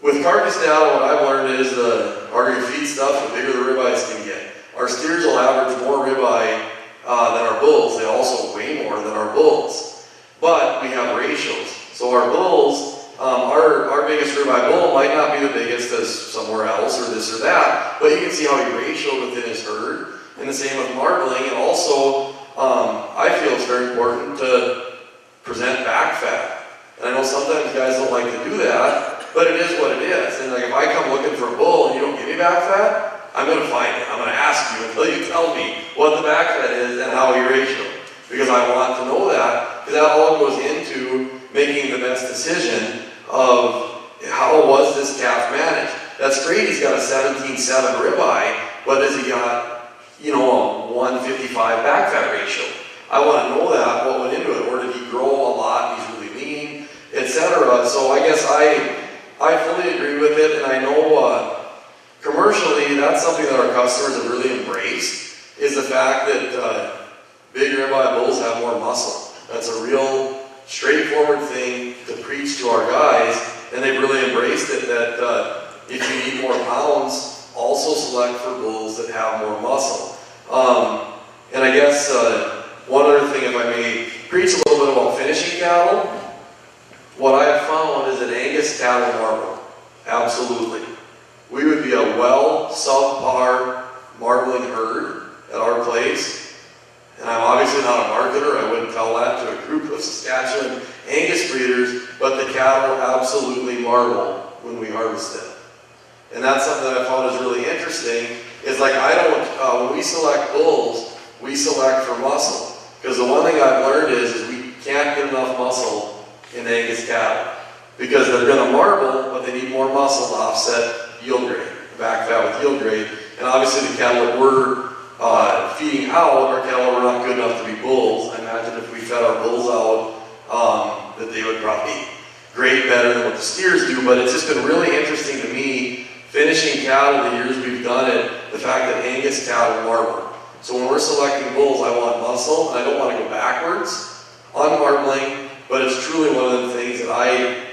with carcass data, what I've learned is the harder you feed stuff, the bigger the ribeyes can get. Our steers will average more ribeye than our bulls. They also weigh more than our bulls. But we have ratios. So our bulls, Our biggest ribeye bull might not be the biggest as somewhere else or this or that, but you can see how he ratioed within his herd. And the same with marbling. And also, I feel it's very important to present back fat. And I know sometimes guys don't like to do that, but it is what it is. And like if I come looking for a bull and you don't give me back fat, I'm going to find it. I'm going to ask you until you tell me what the back fat is and how you ratio. Because I want to know that, because that all goes into making the best decision of how was this calf managed. That's great, he's got a 17.7 ribeye, but has he got, you know, a 155 back fat ratio? I want to know that, what went into it, or did he grow a lot, he's really lean, etc. So I guess I fully agree with it, and I know commercially that's something that our customers have really embraced, is the fact that big ribeye bulls have more muscle. That's a real straightforward thing to preach to our guys, and they've really embraced it, that if you need more pounds, also select for bulls that have more muscle. And I guess one other thing, if I may preach a little bit about finishing cattle, what I have found is that Angus cattle marble. Absolutely. We would be a well subpar marbling herd at our place. And I'm obviously not a marketer, I wouldn't tell that to a group of Saskatchewan Angus breeders, but the cattle absolutely marble when we harvest them. And that's something that I found is really interesting, is like when we select bulls, we select for muscle. Because the one thing I've learned is we can't get enough muscle in Angus cattle. Because they're going to marble, but they need more muscle to offset yield grade, back fat with yield grade. And obviously the cattle that we're feeding out, our cattle were not good enough to be bulls. I imagine if we fed our bulls out, that they would probably grade better than what the steers do. But it's just been really interesting to me, finishing cattle the years we've done it, the fact that Angus cattle marble. So when we're selecting bulls, I want muscle, and I don't want to go backwards on marbling, but it's truly one of the things that I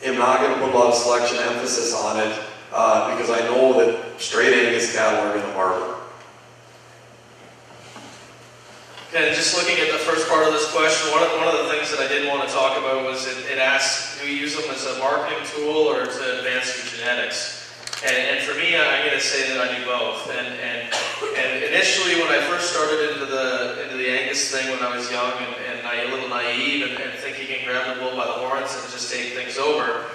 am not going to put a lot of selection emphasis on it, because I know that straight Angus cattle are going to marble. And just looking at the first part of this question, one of the things that I did want to talk about was it asks, do we use them as a marketing tool or to advance your genetics? And for me, I'm going to say that I do both. And initially, when I first started into the Angus thing when I was young and a little naive and thinking you can grab the bull by the horns and just take things over,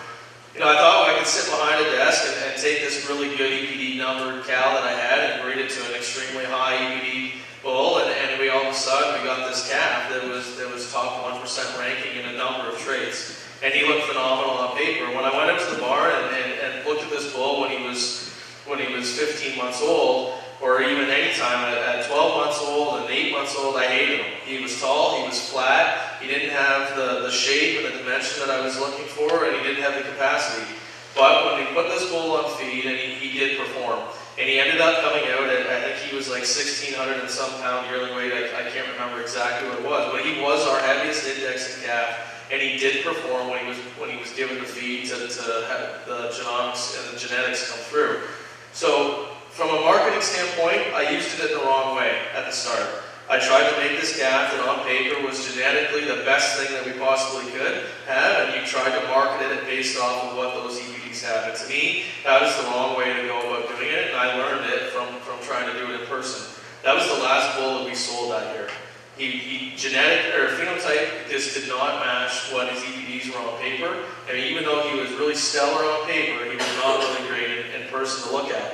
you know, I thought I could sit behind a desk and take this really good EPD numbered cow that I had and breed it to an extremely high EPD bull, and we all of a sudden we got this calf that was top 1% ranking in a number of traits, and he looked phenomenal on paper. When I went up to the barn and looked at this bull when he was 15 months old, or even any time at 12 months old and 8 months old, I hated him. He was tall, he was flat, he didn't have the shape and the dimension that I was looking for, and he didn't have the capacity. But when we put this bull on feed, and he did perform. And he ended up coming out at, I think he was like 1,600 and some pound yearling weight. I can't remember exactly what it was, but he was our heaviest indexing calf, and he did perform when he was given the feed to have the genomics and the genetics come through. So from a marketing standpoint, I used it the wrong way at the start. I tried to make this calf that on paper was genetically the best thing that we possibly could have, and you tried to market it based off of what those EPDs have. And to me, that was the wrong way to go about doing it, and I learned it from trying to do it in person. That was the last bull that we sold that year. He genetic or phenotype just did not match what his EPDs were on paper, and even though he was really stellar on paper, he was not really great in person to look at.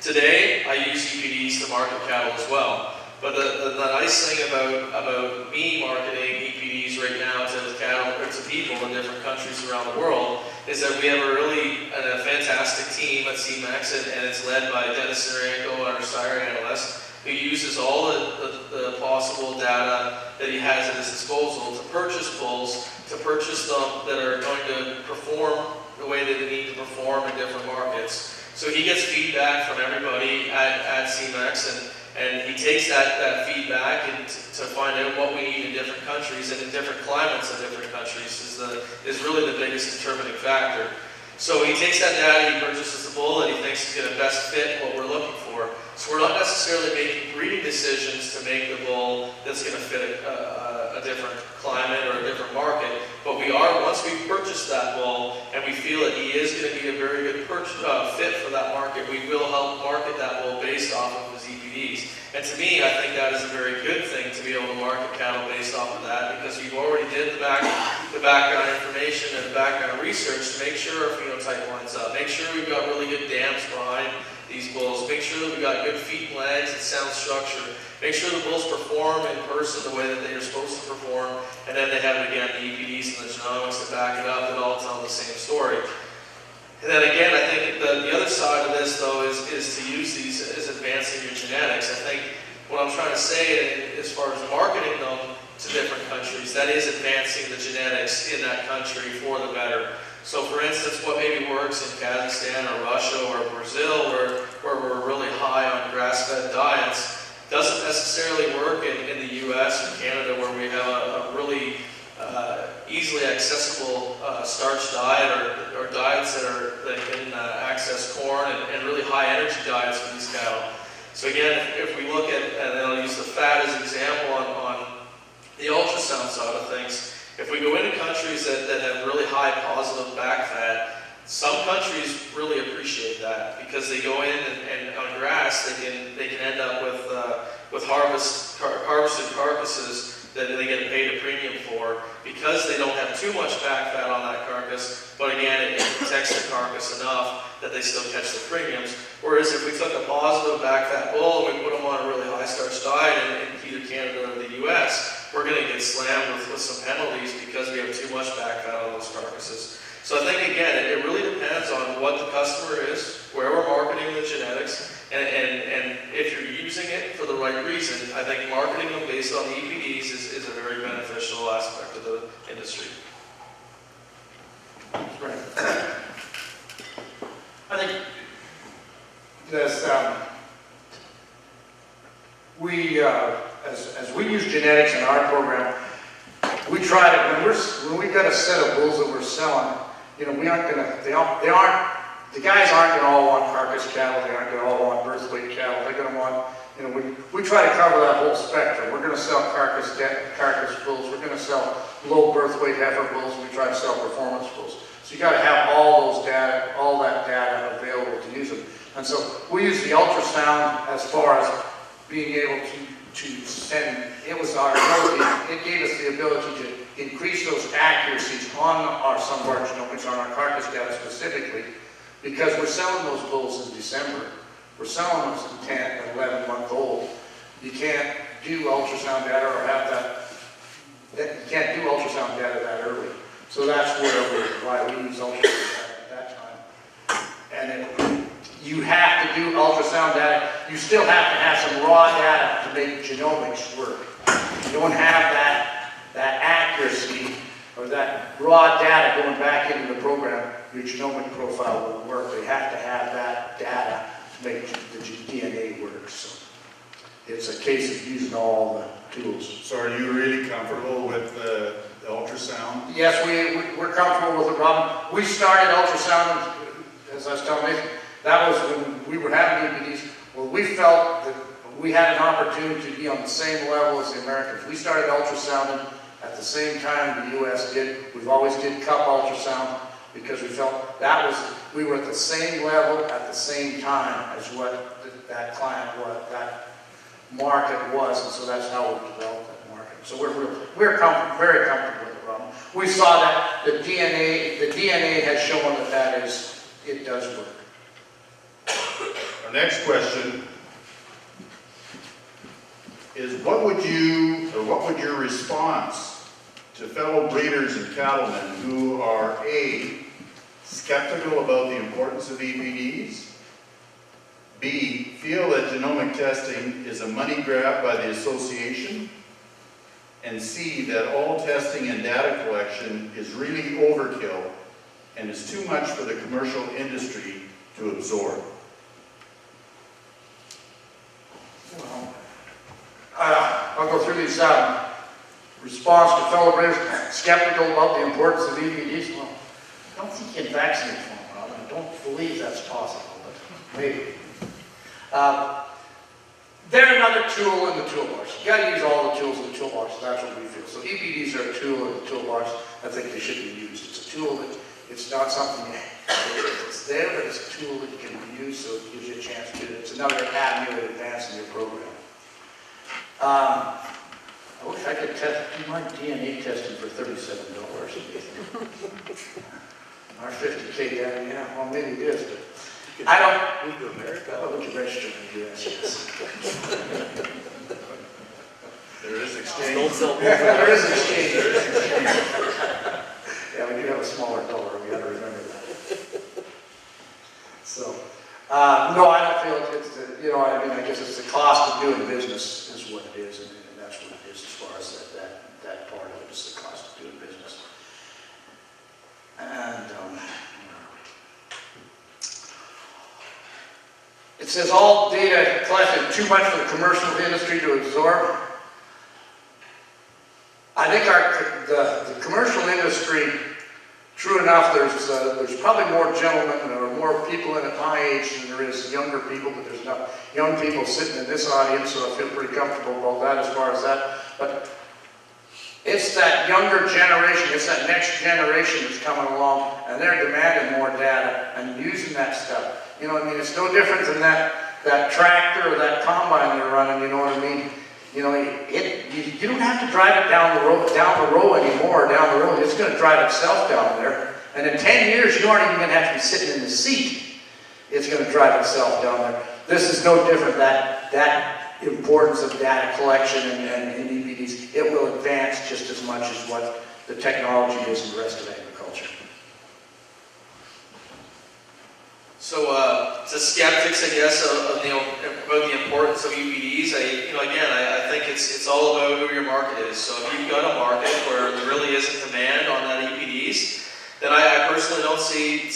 Today, I use EPDs to market cattle as well. But the nice thing about me marketing EPDs right now to cattle or to people in different countries around the world is that we have a fantastic team at CMAX, and it's led by Dennis Sirienko, our sire analyst, who uses all the possible data that he has at his disposal to purchase bulls, to purchase them that are going to perform the way that they need to perform in different markets. So he gets feedback from everybody at CMAX, and he takes that feedback and to find out what we need in different countries and in different climates in different countries is really the biggest determining factor. So he takes that data, he purchases the bull that he thinks is going to best fit what we're looking for. So we're not necessarily making breeding decisions to make the bull that's going to fit a different climate or a different market, but we are, once we've purchased that bull and we feel that he is going to be a very good fit for that market, we will help market that bull based off of his EPDs. And to me, I think that is a very good thing to be able to market cattle based off of that, because we've already did the background information and the background research to make sure our phenotype lines up, make sure we've got really good dams behind these bulls, make sure that we've got good feet and legs and sound structure, make sure the bulls perform in person the way that they are supposed to perform, and then they have, again, the EPDs and the genomics to back it up that all tell the same story. And then again, I think the other side of this, though, is to use these as advancing your genetics. I think what I'm trying to say, as far as marketing them to different countries, that is advancing the genetics in that country for the better. So for instance, what maybe works in Kazakhstan or Russia or Brazil, where we're really high on grass-fed diets, doesn't necessarily work in the US and Canada, where we have a really easily accessible starch diet, or diets that can access corn, and really high energy diets for these cattle. So again, if we look at, and I'll use the fat as an example on the ultrasound side of things, if we go into countries that have really high positive back fat, some countries really appreciate that, because they go in and on grass they can end up with harvested carcasses that they get paid a premium for, because they don't have too much back fat on that carcass, but again, it protects the carcass enough that they still catch the premiums. Whereas if we took a positive back fat bull and we put them on a really high starch diet in either Canada or the US, we're going to get slammed with some penalties because we have too much back fat on those carcasses. So I think, again, it really depends on what the customer is, where we're marketing the genetics, and if you're using it for the right reason. I think marketing them based on the EPDs is a very beneficial aspect of the industry. Right. I think this, as we use genetics in our program, we try to, when we've got a set of bulls that we're selling, you know, we aren't gonna, the guys aren't gonna all want carcass cattle, they aren't gonna all want birth weight cattle, they're gonna want, you know, we try to cover that whole spectrum. We're gonna sell carcass bulls, we're gonna sell low birth weight heifer bulls, and we try to sell performance bulls. So you gotta have all that data available to use them. And so we use the ultrasound as far as being able to send, it was our ability, it gave us the ability to increase those accuracies on some of our genomics, on our carcass data specifically, because we're selling those bulls in December. We're selling them as 10 and 11 month old. You can't do ultrasound data or have that you can't do ultrasound data that early. So that's why we use ultrasound data at that time. And you have to do ultrasound data. You still have to have some raw data to make genomics work. You don't have that accuracy or that raw data going back into the program, your genomic profile won't work. They have to have that data to make the DNA work. So it's a case of using all the tools. So are you really comfortable with the ultrasound? Yes, we're comfortable with it, Robin. We started ultrasound, as I was telling you, that was when we were having EPDs. Well, we felt that we had an opportunity to be on the same level as the Americans. We started ultrasounding at the same time the US did. We've always did cup ultrasound because we felt we were at the same level at the same time as what that client was, that market was, and so that's how we developed that market. So we're very comfortable with it, Robin. We saw that the DNA has shown that it does work. Our next question is, what would your response to fellow breeders and cattlemen who are A, skeptical about the importance of EPDs, B, feel that genomic testing is a money grab by the association, and C, that all testing and data collection is really overkill and is too much for the commercial industry to absorb? Well, I'll go through these. Response to fellow breeders, skeptical about the importance of EPDs. Well, I don't think you can vaccinate for them, Robin. I don't believe that's possible, but maybe. they're another tool in the toolbox. You gotta use all the tools in the toolbox, and that's what we feel. So EPDs are a tool in the toolbox. I think they should be used. It's a tool that, it's not something that's there, but it's a tool that can be used, so it gives you a chance to, it's another avenue of advancing your program. I wish I could do my DNA testing for $37. Our 50K down, yeah, well, maybe it is, but I don't. Move to America. Oh, we can register in the US, yes. There is exchange. Don't sell more. There is exchange. Yeah, we do have a smaller dollar, we have to remember that. So, no, I don't feel it's, you know, I mean, I guess it's the cost of doing business is what it is, and that's what it is as far as that part of it is the cost of doing business. And, where are we? It says all data collected too much for the commercial industry to absorb. I think the commercial industry, true enough, there's probably more gentlemen or more people in at my age than there is younger people, but there's not young people sitting in this audience, so I feel pretty comfortable about that as far as that. But it's that younger generation, it's that next generation that's coming along, and they're demanding more data and using that stuff. You know what I mean? It's no different than that tractor or that combine they're running, you know what I mean? You know, you don't have to drive it down the row anymore, down the road. It's going to drive itself down there. And in 10 years, you aren't even going to have to be sitting in the seat. It's going to drive itself down there. This is no different, that importance of data collection and EPDs. It will advance just as much as what the technology is in the rest of agriculture. So, to skeptics, I guess, about the importance of EPDs, I think it's all about who your market is. So if you've got a market where there really isn't demand on that EPDs, then I personally don't see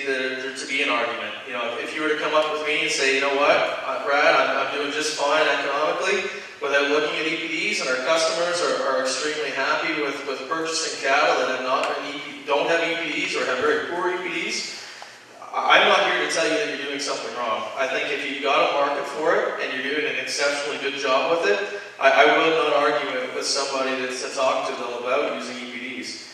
there to be an argument. You know, if you were to come up with me and say, you know what, Brad, I'm doing just fine economically without looking at EPDs, and our customers are extremely happy with purchasing cattle that don't have EPDs or have very poor EPDs. I'm not here to tell you that you're doing something wrong. I think if you've got a market for it and you're doing an exceptionally good job with it, I will not argue it with somebody to talk to them about using EPDs.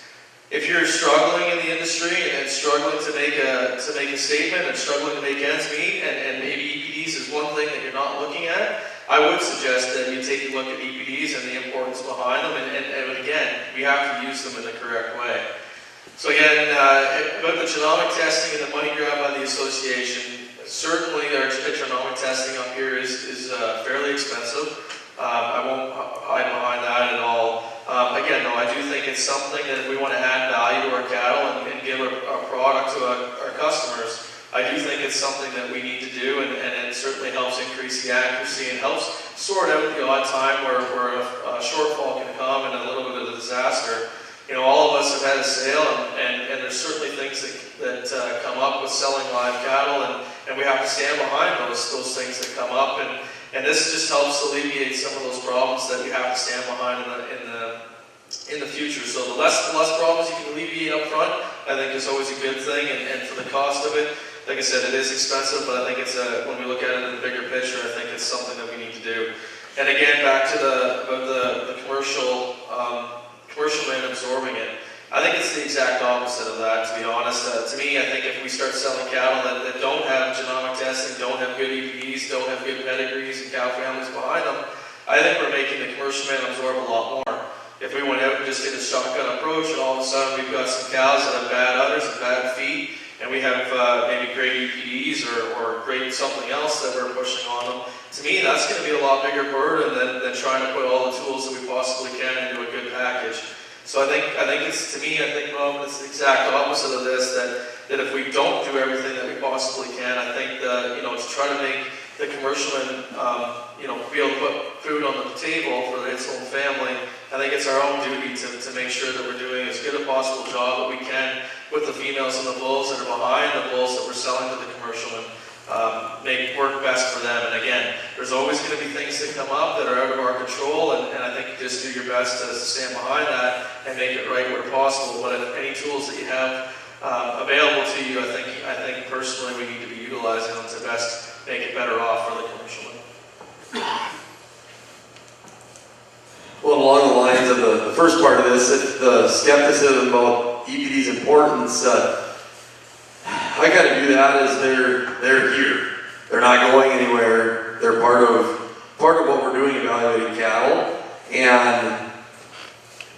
If you're struggling in the industry and struggling to make a statement and struggling to make ends meet, and maybe EPDs is one thing that you're not looking at, I would suggest that you take a look at EPDs and the importance behind them, and again, we have to use them in the correct way. So again, about the genomic testing and the money grab by the association, certainly our genomic testing up here is fairly expensive. I won't hide behind that at all. Again, though, I do think it's something that if we want to add value to our cattle and give a product to our customers, I do think it's something that we need to do, and it certainly helps increase the accuracy and helps sort out the odd time where a shortfall can come and a little bit of a disaster. You know, all of us have had a sale, and there's certainly things that come up with selling live cattle, and we have to stand behind those things that come up, and this just helps alleviate some of those problems that we have to stand behind in the future. So the less problems you can alleviate up front, I think is always a good thing, and for the cost of it, like I said, it is expensive, but I think it's when we look at it in the bigger picture, I think it's something that we need to do. And again, back to the commercial man absorbing it. I think it's the exact opposite of that, to be honest. To me, I think if we start selling cattle that don't have genomic testing, don't have good EPDs, don't have good pedigrees and cow families behind them, I think we're making the commercial man absorb a lot more. If we went out and just did a shotgun approach, and all of a sudden we've got some cows that have bad udders and bad feet, and we have maybe great EPDs or great something else that we're pushing on them, to me that's going to be a lot bigger burden than trying to put all the tools that we possibly can into a good package. So I think it's, to me, Rob, it's the exact opposite of this, that if we don't do everything that we possibly can, I think to try to make the commercialman be able to put food on the table for its own family, I think it's our own duty to make sure that we're doing as good a possible job that we can with the females and the bulls that are behind the bulls that we're selling to the commercialman. Make work best for them. And again, there's always going to be things that come up that are out of our control, and I think you just do your best to stand behind that and make it right where possible. But if any tools that you have available to you, I think personally we need to be utilizing them to best make it better off for the commercialman. Well, along the lines of the first part of this, the skepticism about EPD's importance, I kind of view that as they're here. They're not going anywhere. They're part of what we're doing evaluating cattle. And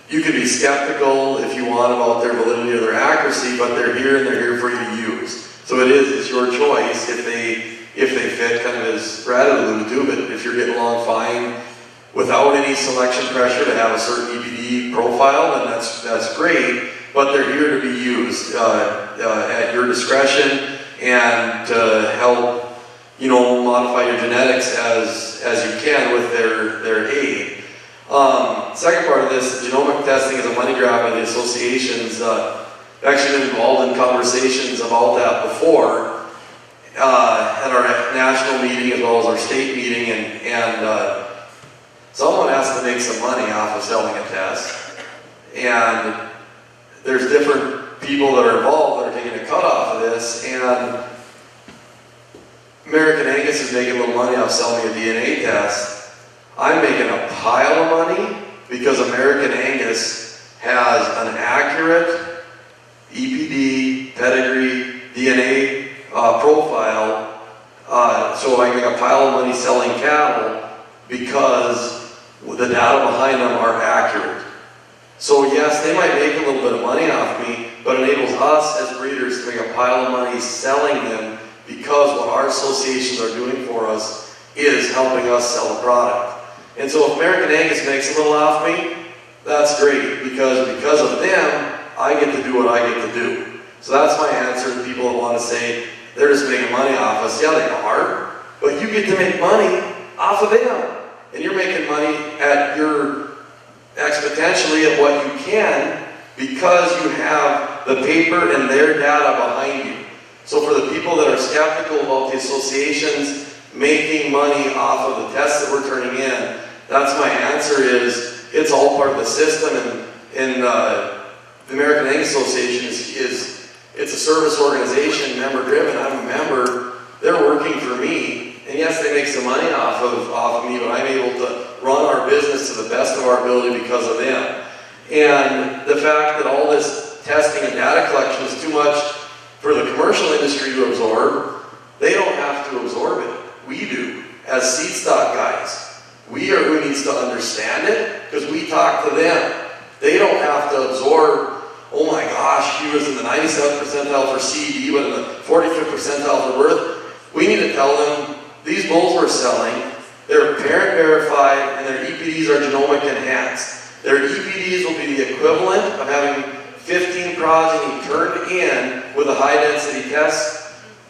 you can be skeptical if you want about their validity or their accuracy, but they're here and they're here for you to use. So it's your choice if they fit, kind of as Brad alluded to, but if you're getting along fine without any selection pressure to have a certain EPD profile, then that's great, but they're here to be used at your discretion and to help, modify your genetics as you can with their aid. Second part of this, genomic testing is a money grab by the associations. I've actually been involved in conversations about that before at our national meeting as well as our state meeting, and someone has to make some money off of selling a test, and there's different people that are involved that are taking a cut off of this, and American Angus is making a little money off selling a DNA test. I'm making a pile of money because American Angus has an accurate EPD, pedigree, DNA profile, so I make a pile of money selling cattle because the data behind them are accurate. So yes, they might make a little bit of money off me, but it enables us as breeders to make a pile of money selling them because what our associations are doing for us is helping us sell the product. And so if American Angus makes a little off me, that's great, because of them, I get to do what I get to do. So that's my answer to people that want to say, they're just making money off us. Yeah, they are, but you get to make money off of them. And you're making money at your exponentially at what you can because you have the paper and their data behind you. So for the people that are skeptical about the associations making money off of the tests that we're turning in, that's my answer is it's all part of the system, and the American Angus Association it's a service organization, member driven. I'm a member. They're working for me, and yes, they make some money off of me, but I'm able to run our business to the best of our ability because of them. And the fact that all this testing and data collection is too much for the commercial industry to absorb, they don't have to absorb it. We do, as seed stock guys. We are who needs to understand it because we talk to them. They don't have to absorb, oh my gosh, he was in the 97th percentile for CD, but in the 45th percentile for birth. We need to tell them these bulls we're selling, they're parent verified and their EPDs are genomic enhanced. Their EPDs will be the equivalent of having 15 progeny turned in with a high density test,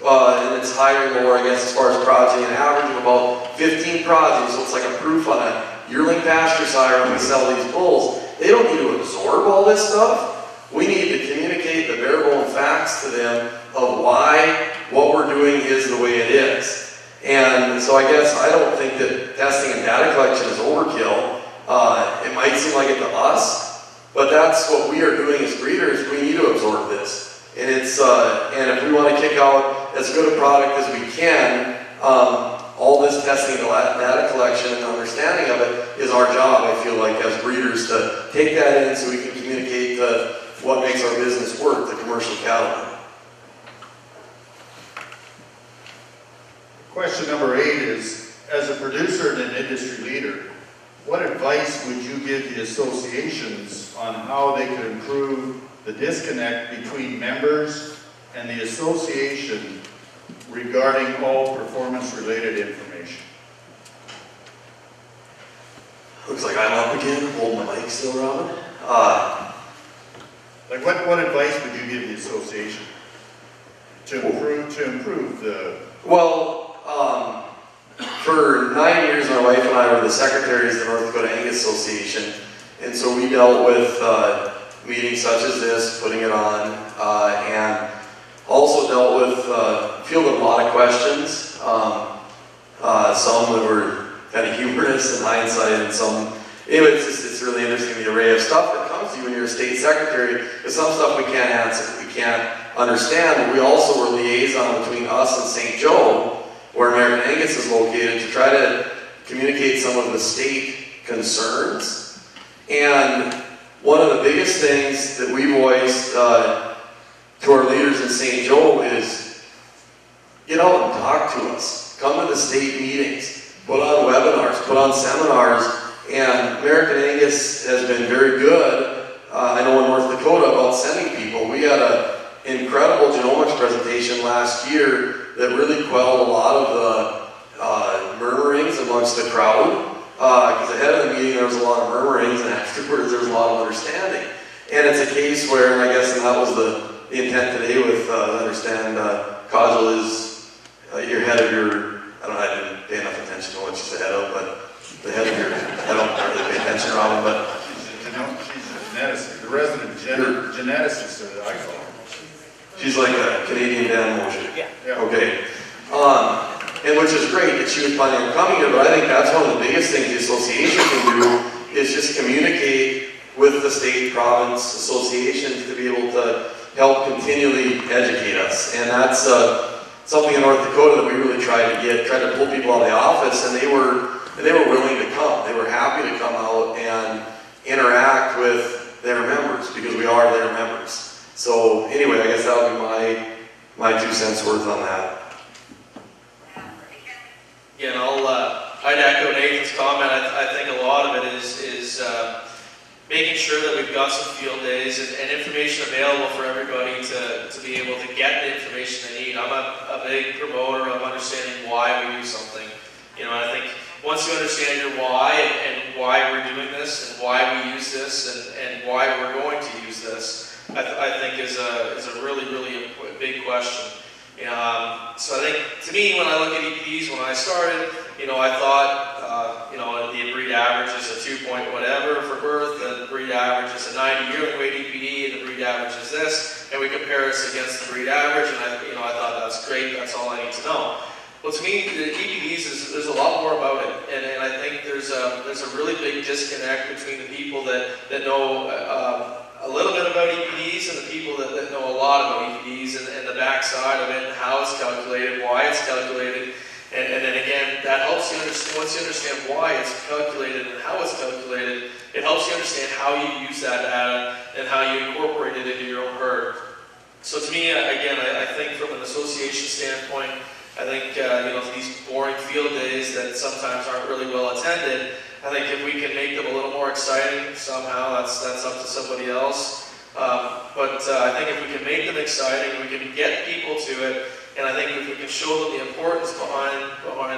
and it's higher and lower, I guess, as far as progeny, an average of about 15 progeny, so it's like a proof on a yearling pasture sire when we sell these bulls. They don't need to absorb all this stuff. We need to communicate the bare bone facts to them of why what we're doing is the way it is. And so I guess I don't think that testing and data collection is overkill. It might seem like it to us, but that's what we are doing as breeders. We need to absorb this. And and if we want to kick out as good a product as we can, all this testing, data collection, and understanding of it is our job, I feel like, as breeders, to take that in so we can communicate what makes our business work, the commercial cattleman. Question number 8 is, as a producer and an industry leader, what advice would you give the associations on how they could improve the disconnect between members and the association regarding all performance-related information? Looks like I'm up again, holding the mic still, Robin. Like what advice would you give the association to improve the... Well, for 9 years, my wife and I were the secretaries of the North Dakota Angus Association, and so we dealt with meetings such as this, putting it on, and also dealt with fielded a lot of questions, some that were kind of humorous in hindsight, and some, anyway, it's really interesting, the array of stuff that comes to you when you're a state secretary, because some stuff we can't answer, we can't understand, but we also were liaison between us and St. Joe, where American Angus is located, to try to communicate some of the state concerns And one of the biggest things that we voiced to our leaders in St. Joe is get out and talk to us. Come to the state meetings, put on webinars, put on seminars, and American Angus has been very good, I know in North Dakota, about sending people. We had an incredible genomics presentation last year that really quelled a lot of the murmurings amongst the crowd. Because ahead of the meeting there was a lot of murmurings, and afterwards there was a lot of understanding. And it's a case where, and I guess and that was the intent today with understand Kajal is you're head of your, I didn't pay enough attention to what she's the head of, but the head of your, I don't really pay attention, Robin, but She's a geneticist, the resident geneticist, I call her. she's like a Canadian Dan Moshe. Yeah. Okay. And which is great that she was planning on coming here, but I think that's one of the biggest things the association can do is just communicate with the state, province, associations to be able to help continually educate us. And that's something in North Dakota that we really tried to pull people out of the office, and they were willing to come. They were happy to come out and interact with their members because we are their members. So anyway, I guess that would be my 2 cents worth on that. Yeah, and I'd echo Nathan's comment. I think a lot of it is making sure that we've got some field days and information available for everybody to be able to get the information they need. I'm a big promoter of understanding why we do something. You know, I think once you understand your why and why we're doing this and why we use this and why we're going to use this, I think is a really, really big question. So I think, to me, when I look at EPDs, when I started, I thought, the breed average is a 2 point whatever for birth, and the breed average is a 90 yearling weight EPD, and the breed average is this, and we compare us against the breed average, and I thought that's great, that's all I need to know. Well, to me, the EPDs there's a lot more about it, and I think there's a really big disconnect between the people that know a little bit about EPDs and the people that know a lot about EPDs and the backside of it and how it's calculated, why it's calculated, and then again, that helps you understand, once you understand why it's calculated and how it's calculated, it helps you understand how you use that data and how you incorporate it into your own herd. So to me, again, I think from an association standpoint, I think these boring field days that sometimes aren't really well attended, I think if we can make them a little more exciting somehow, that's up to somebody else. But I think if we can make them exciting, we can get people to it, and I think if we can show them the importance behind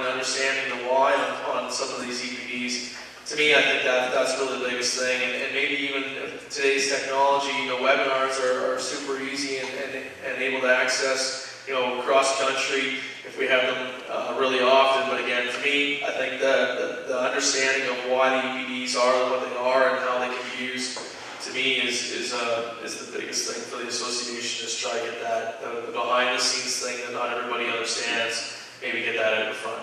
understanding the why on some of these EPDs, to me, I think that's really the biggest thing. And maybe even today's technology, webinars are super easy and able to access, cross country if we have them really often. But again, for me, I think the understanding of why the EPDs are what they are and how they can be used, to me, is the biggest thing for the association. Is try to get that the behind the scenes thing that not everybody understands. Maybe get that out of the front.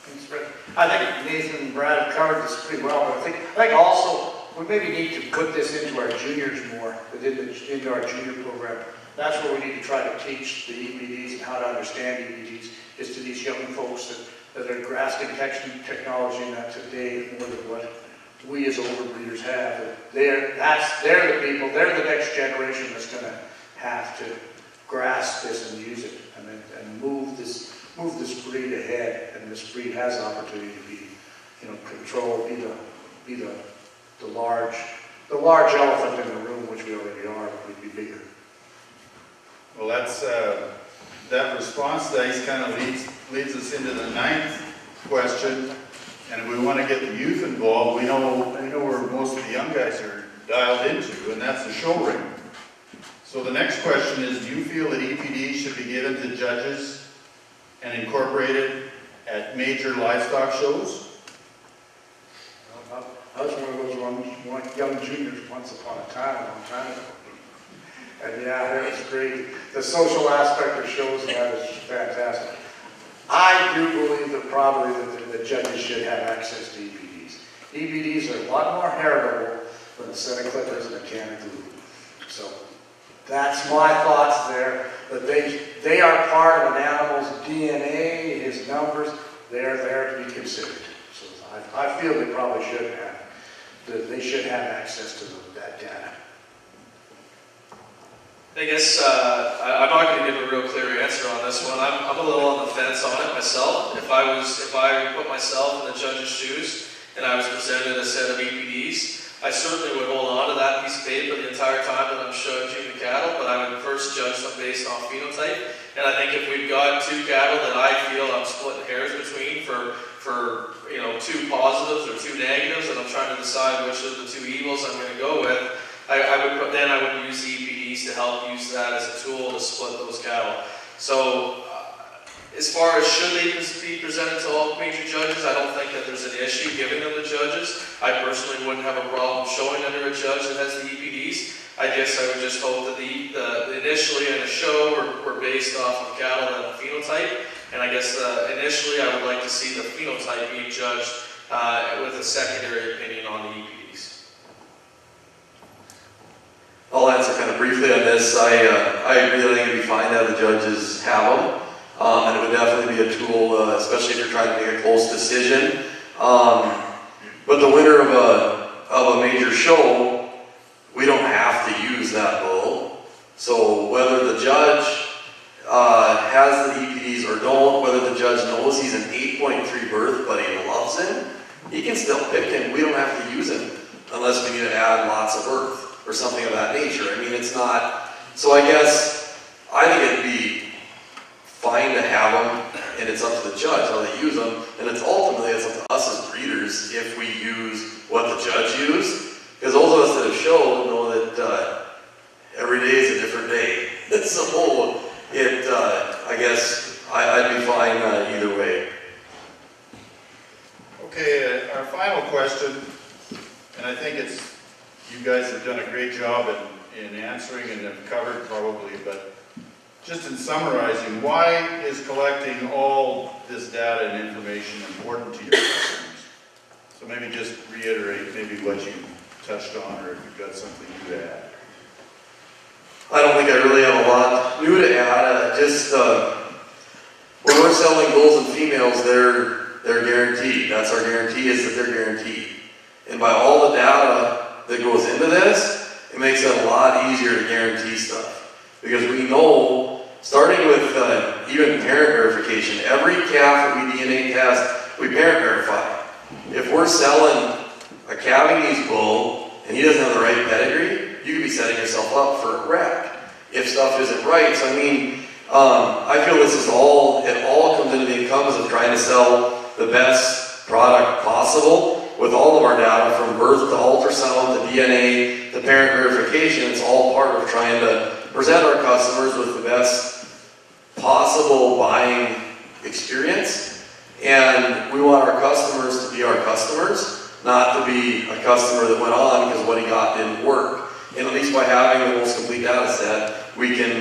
Thanks, Brett. I think Nathan and Brad have covered this pretty well, but I think also we maybe need to put this into our juniors more, into our junior program. That's where we need to try to teach the EPDs and how to understand EPDs, is to these young folks that are grasping technology and that today more than what we as overbreeders have. They're the people, they're the next generation that's going to have to grasp this and use it and move this breed ahead. And this breed has the opportunity to be, control, be the large elephant in the room, which we already are, but we'd be bigger. Well, that's that response dice kind of leads us into the 9th question. And if we want to get the youth involved, we know where most of the young guys are dialed into, and that's the show ring. So the next question is, do you feel that EPD should be given to judges and incorporated at major livestock shows? I was one of those young juniors once upon a time, a long time ago. And yeah, it was great. The social aspect of shows and that is fantastic. I do believe that probably the judges should have access to EPDs. EPDs are a lot more heritable than a set of clippers and a can of glue. So that's my thoughts there. That they are part of an animal's DNA, his numbers. They are there to be considered. So I feel they probably should have, that they should have access to that data. I guess I'm not going to give a real clear answer on this one. I'm a little on the fence on it myself. If I put myself in the judge's shoes and I was presented a set of EPDs, I certainly would hold on to that piece of paper the entire time that I'm judging the cattle, but I would first judge them based on phenotype. And I think if we've got two cattle that I feel I'm splitting hairs between for you know, two positives or two negatives, and I'm trying to decide which of the two evils I'm going to go with, I would use the EPDs to help use that as a tool to split those cattle. So as far as should they be presented to all major judges, I don't think that there's an issue giving them to judges. I personally wouldn't have a problem showing them to a judge that has the EPDs. I guess I would just hope that the initially in a show were based off of cattle and a phenotype. And I guess initially I would like to see the phenotype being judged with a secondary opinion on the EPDs. I'll answer kind of briefly on this. I agree that I think it'd be fine to have the judges have them. And it would definitely be a tool, especially if you're trying to make a close decision. But the winner of a major show, we don't have to use that bull. So whether the judge has the EPDs or don't, whether the judge knows he's an 8.3 birth but he loves him, he can still pick him. We don't have to use him unless we need to add lots of birth or something of that nature. I mean, it's not, so I guess I think it'd be fine to have them, and it's up to the judge how they use them, and it's ultimately it's up to us as breeders if we use what the judge used, because those of us that have showed know that every day is a different day. So I guess I'd be fine either way. Okay, our final question, and I think you guys have done a great job in answering and have covered probably, but just in summarizing, why is collecting all this data and information important to your customers? So maybe just reiterate maybe what you touched on, or if you've got something new to add. I don't think I really have a lot new to add. Just when we're selling bulls and females, they're guaranteed. That's our guarantee, is that they're guaranteed. And by all the data that goes into this, it makes it a lot easier to guarantee stuff. Because we know, starting with even parent verification, every calf that we DNA test, we parent verify. If we're selling a Cavanese bull and he doesn't have the right pedigree, you could be setting yourself up for a wreck if stuff isn't right. So I mean, I feel this is it all comes into the encompass of trying to sell the best product possible with all of our data from birth to ultrasound to DNA to parent verification. It's all part of trying to present our customers with the best possible buying experience. And we want our customers to be our customers, not to be a customer that went on because what he got didn't work. And at least by having the most complete data set, we can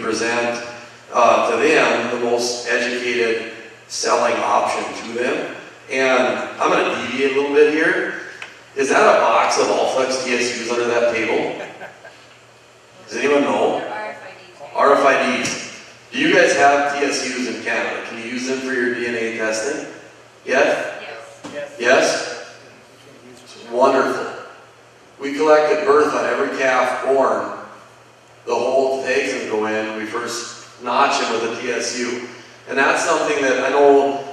present to them the most educated selling option to them. And I'm going to deviate a little bit here. Is that a box of Allflex TSUs under that table? Does anyone know? RFIDs. Do you guys have TSUs in Canada? Can you use them for your DNA testing? Yes? Yes. Yes? It's wonderful. We collect at birth on every calf born. The whole tags and go in. We first notch them with a TSU. And that's something that I know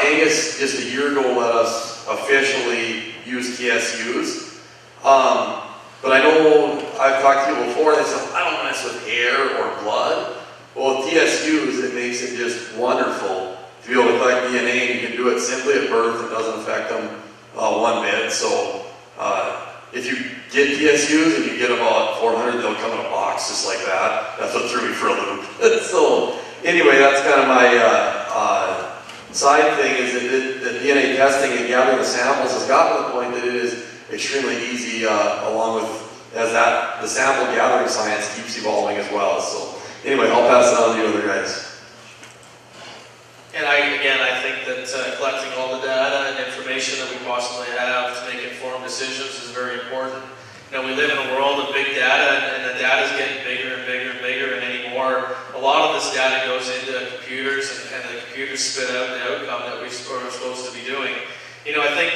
Angus just a year ago let us officially use TSUs. But I know I've talked to you before and they said, I don't mess with hair or blood. Well, with TSUs, it makes it just wonderful to be able to collect DNA, and you can do it simply at birth. It doesn't affect them one bit. So if you get TSUs and you get about 400, they'll come in a box just like that. That's what threw me for a loop. So anyway, that's kind of my side thing, is that the DNA testing and gathering the samples has gotten to the point that it is extremely easy, along with the sample gathering science keeps evolving as well. So anyway, I'll pass it on to you other guys. And I think that collecting all the data and information that we possibly have to make informed decisions is very important. You know, we live in a world of big data, and the data is getting bigger and bigger and bigger, and anymore a lot of this data goes into computers, and the computers spit out the outcome that we're supposed to be doing. You know, I think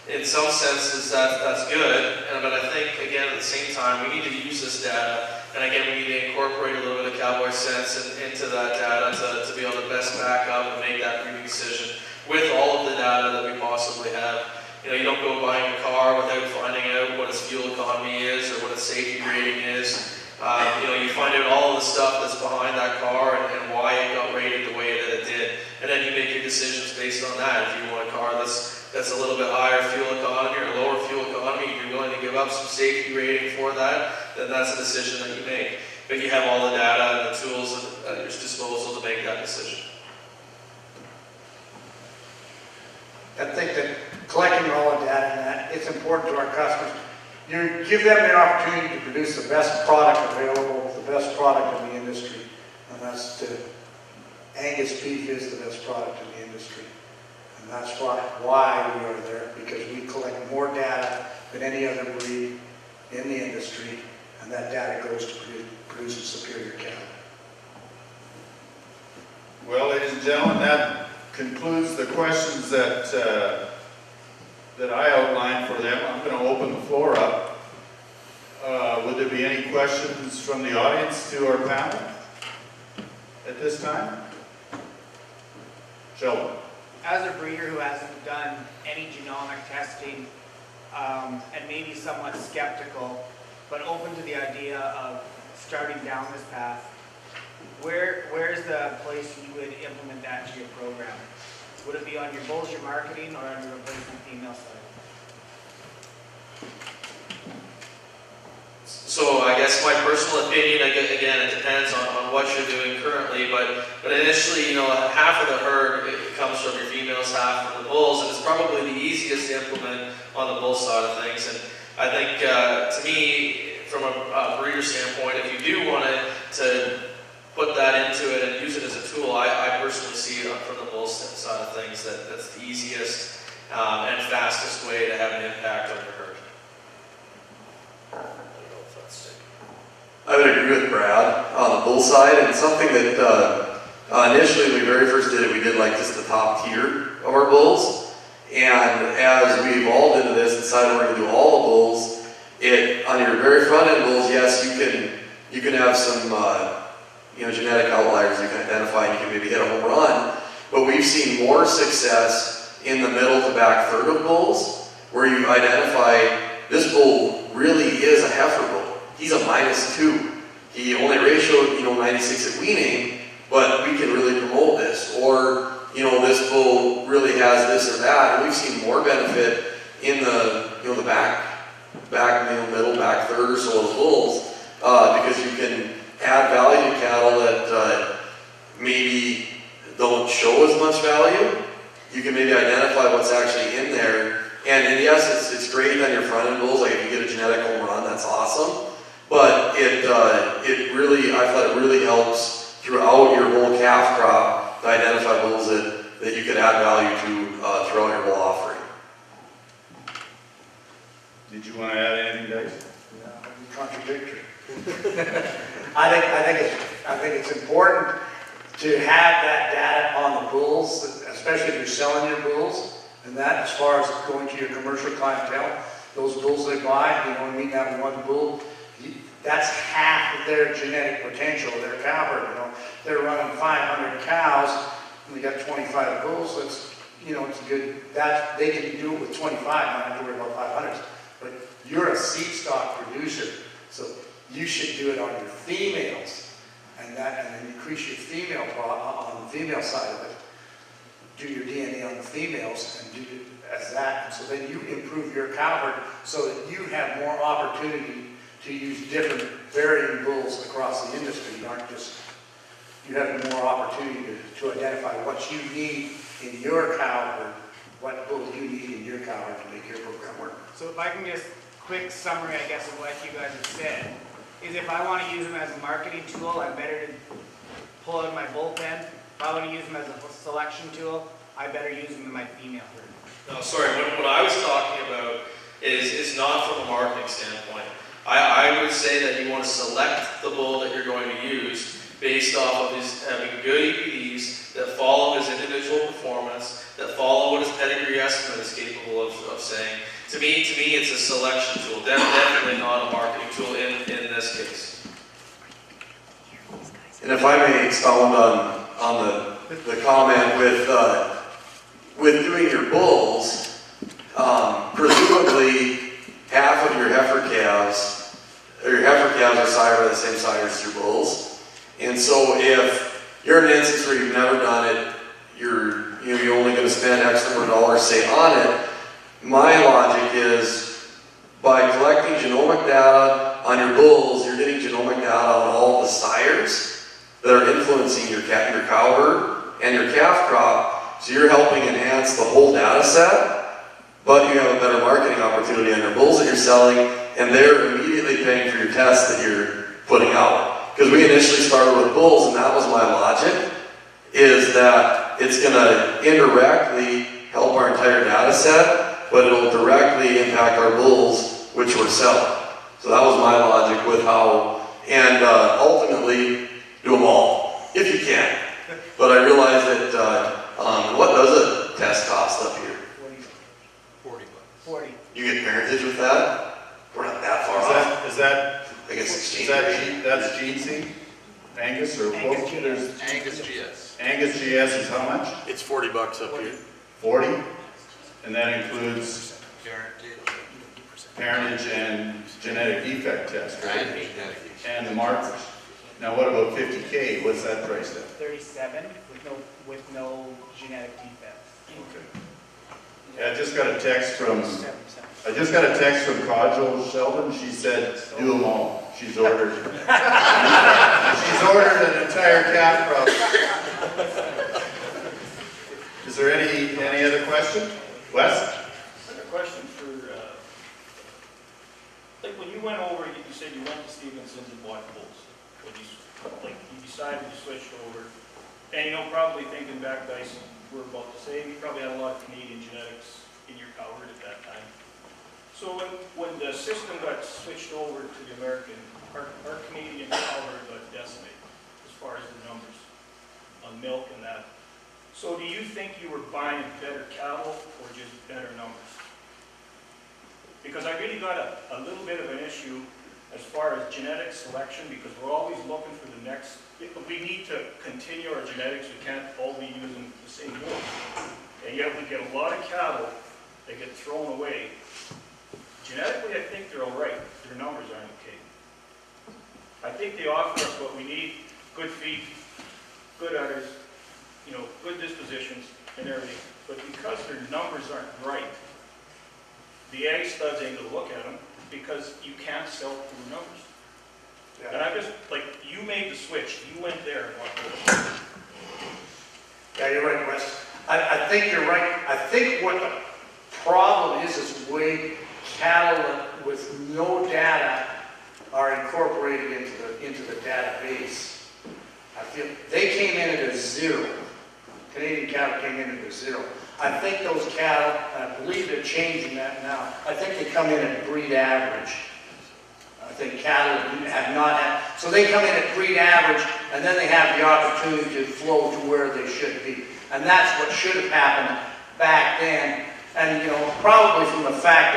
in some senses that's good, but I think again at the same time we need to use this data, and again we need to incorporate a little bit of cowboy sense into that data to be able to best back up and make that breeding decision with all of the data that we possibly have. You know, you don't go buying a car without finding out what its fuel economy is or what its safety rating is. You know, you find out all of the stuff that's behind that car and why it got rated the way that it did, and then you make your decisions based on that. If you want a car that's a little bit higher fuel economy or lower fuel economy, and you're willing to give up some safety rating for that, then that's a decision that you make. But you have all the data and the tools at your disposal to make that decision. I think that collecting all the data and that, it's important to our customers. You give them the opportunity to produce the best product available, the best product in the industry. And that's Angus beef is the best product in the industry. And that's why we are there, because we collect more data than any other breed in the industry, and that data goes to produce a superior cattle. Well, ladies and gentlemen, that concludes the questions that I outlined for them. I'm going to open the floor up. Would there be any questions from the audience to our panel at this time? Sheldon. As a breeder who hasn't done any genomic testing and maybe somewhat skeptical, but open to the idea of starting down this path, where's the place you would implement that to your program? Would it be on your bulls, your marketing, or on your replacement female side? So I guess my personal opinion, again, it depends on what you're doing currently, but initially, you know, half of the herd it comes from your females, half from the bulls, and it's probably the easiest to implement on the bull side of things. And I think, to me, from a breeder standpoint, if you do want to put that into it and use it as a tool, I personally see it from the bull side of things that's the easiest and fastest way to have an impact on your herd. I would agree with Brad on the bull side, and something that initially when we very first did it, we did like just the top tier of our bulls, and as we evolved into this, decided we're going to do all the bulls. On your very front end bulls, yes, you can have some genetic outliers you can identify, and you can maybe hit a home run, but we've seen more success in the middle to back third of bulls, where you identify this bull really is a heifer bull. He's a -2. He only ratioed, 96 at weaning, but we can really promote this. Or, this bull really has this or that, and we've seen more benefit in the back middle, back third or so of the bulls, because you can add value to cattle that maybe don't show as much value. You can maybe identify what's actually in there. And yes, it's great on your front end bulls. Like if you get a genetic home run, that's awesome. But it really, I thought it really helps throughout your whole calf crop to identify bulls that you could add value to throughout your whole offering. Did you want to add anything, Dice? No, it's contradictory. I think it's important to have that data on the bulls, especially if you're selling your bulls, and that as far as going to your commercial clientele, those bulls they buy, that one bull, that's half of their genetic potential, their cow herd. They're running 500 cows, and they got 25 bulls. That's, it's good. That they can do it with 25. Not have to worry about 500s. But you're a seed stock producer, so you should do it on your females, and then increase your female on the female side of it. Do your DNA on the females and do it as that, and so then you improve your cow herd so that you have more opportunity to use different varying bulls across the industry. You have more opportunity to identify what you need in your cow herd, what bulls you need in your cow herd to make your program work. So if I can just quick summary, I guess, of what you guys have said, is if I want to use them as a marketing tool, I'm better to pull out my bullpen. If I want to use them as a selection tool, I better use them in my female herd. No, sorry, what I was talking about is not from a marketing standpoint. I would say that you want to select the bull that you're going to use based off of his having good EPDs that follow his individual performance, that follow what his pedigree estimate is capable of saying. To me, it's a selection tool, definitely not a marketing tool in this case. And if I may expound on the comment with doing your bulls, presumably half of your heifer calves, or your heifer calves are sired by the same sire as your bulls. And so if you're in an instance where you've never done it, you're only going to spend X number of dollars, say, on it, my logic is by collecting genomic data on your bulls, you're getting genomic data on all the sires that are influencing your cow herd and your calf crop. So you're helping enhance the whole data set, but you have a better marketing opportunity on your bulls that you're selling, and they're immediately paying for your tests that you're putting out. Because we initially started with bulls, and that was my logic, is that it's going to indirectly help our entire data set, but it'll directly impact our bulls, which we're selling. So that was my logic with how, and ultimately, do them all, if you can. But I realize that, what does a test cost up here? 40. You get parentage with that? We're not that far off. Is that, I guess exchange is that, rate. that's GC? Angus or Angus what? GS. Angus GS. Angus GS is how much? It's $40 up here. 40? And that includes parentage and genetic defect test, right? And the markers. Now what about 50K? What's that priced at? 37 with no genetic defects. Okay. Yeah, I just got a text from 7. Kajal Sheldon. She said, do them all. She's ordered. She's ordered an entire calf crop. Is there any other question? Wes? I have a question for, like when you went over, you said you went to Stevenson's and bought bulls. When you decided you switched over, and probably thinking back, guys, we're about to say, you probably had a lot of Canadian genetics in your cow herd at that time. So when the system got switched over to the American, our Canadian cow herd got decimated as far as the numbers on milk and that. So do you think you were buying better cattle or just better numbers? Because I really got a little bit of an issue as far as genetic selection, because we're always looking for the next, we need to continue our genetics, we can't all be using the same bull. And yet we get a lot of cattle that get thrown away. Genetically, I think they're all right, their numbers aren't okay. I think they offer us what we need, good feed, good udders, good dispositions and everything. But because their numbers aren't right, the ag studs ain't gonna look at them because you can't sell poor numbers. Yeah. And I just, you made the switch, you went there and went there. Yeah, you're right, Wes. I think you're right. I think what the problem is the way cattle with no data are incorporated into the database. I feel they came in at a 0. Canadian cattle came in at a 0. I think those cattle, and I believe they're changing that now, I think they come in at breed average. I think cattle have not had, so they come in at breed average, and then they have the opportunity to flow to where they should be. And that's what should have happened back then. And probably from the fact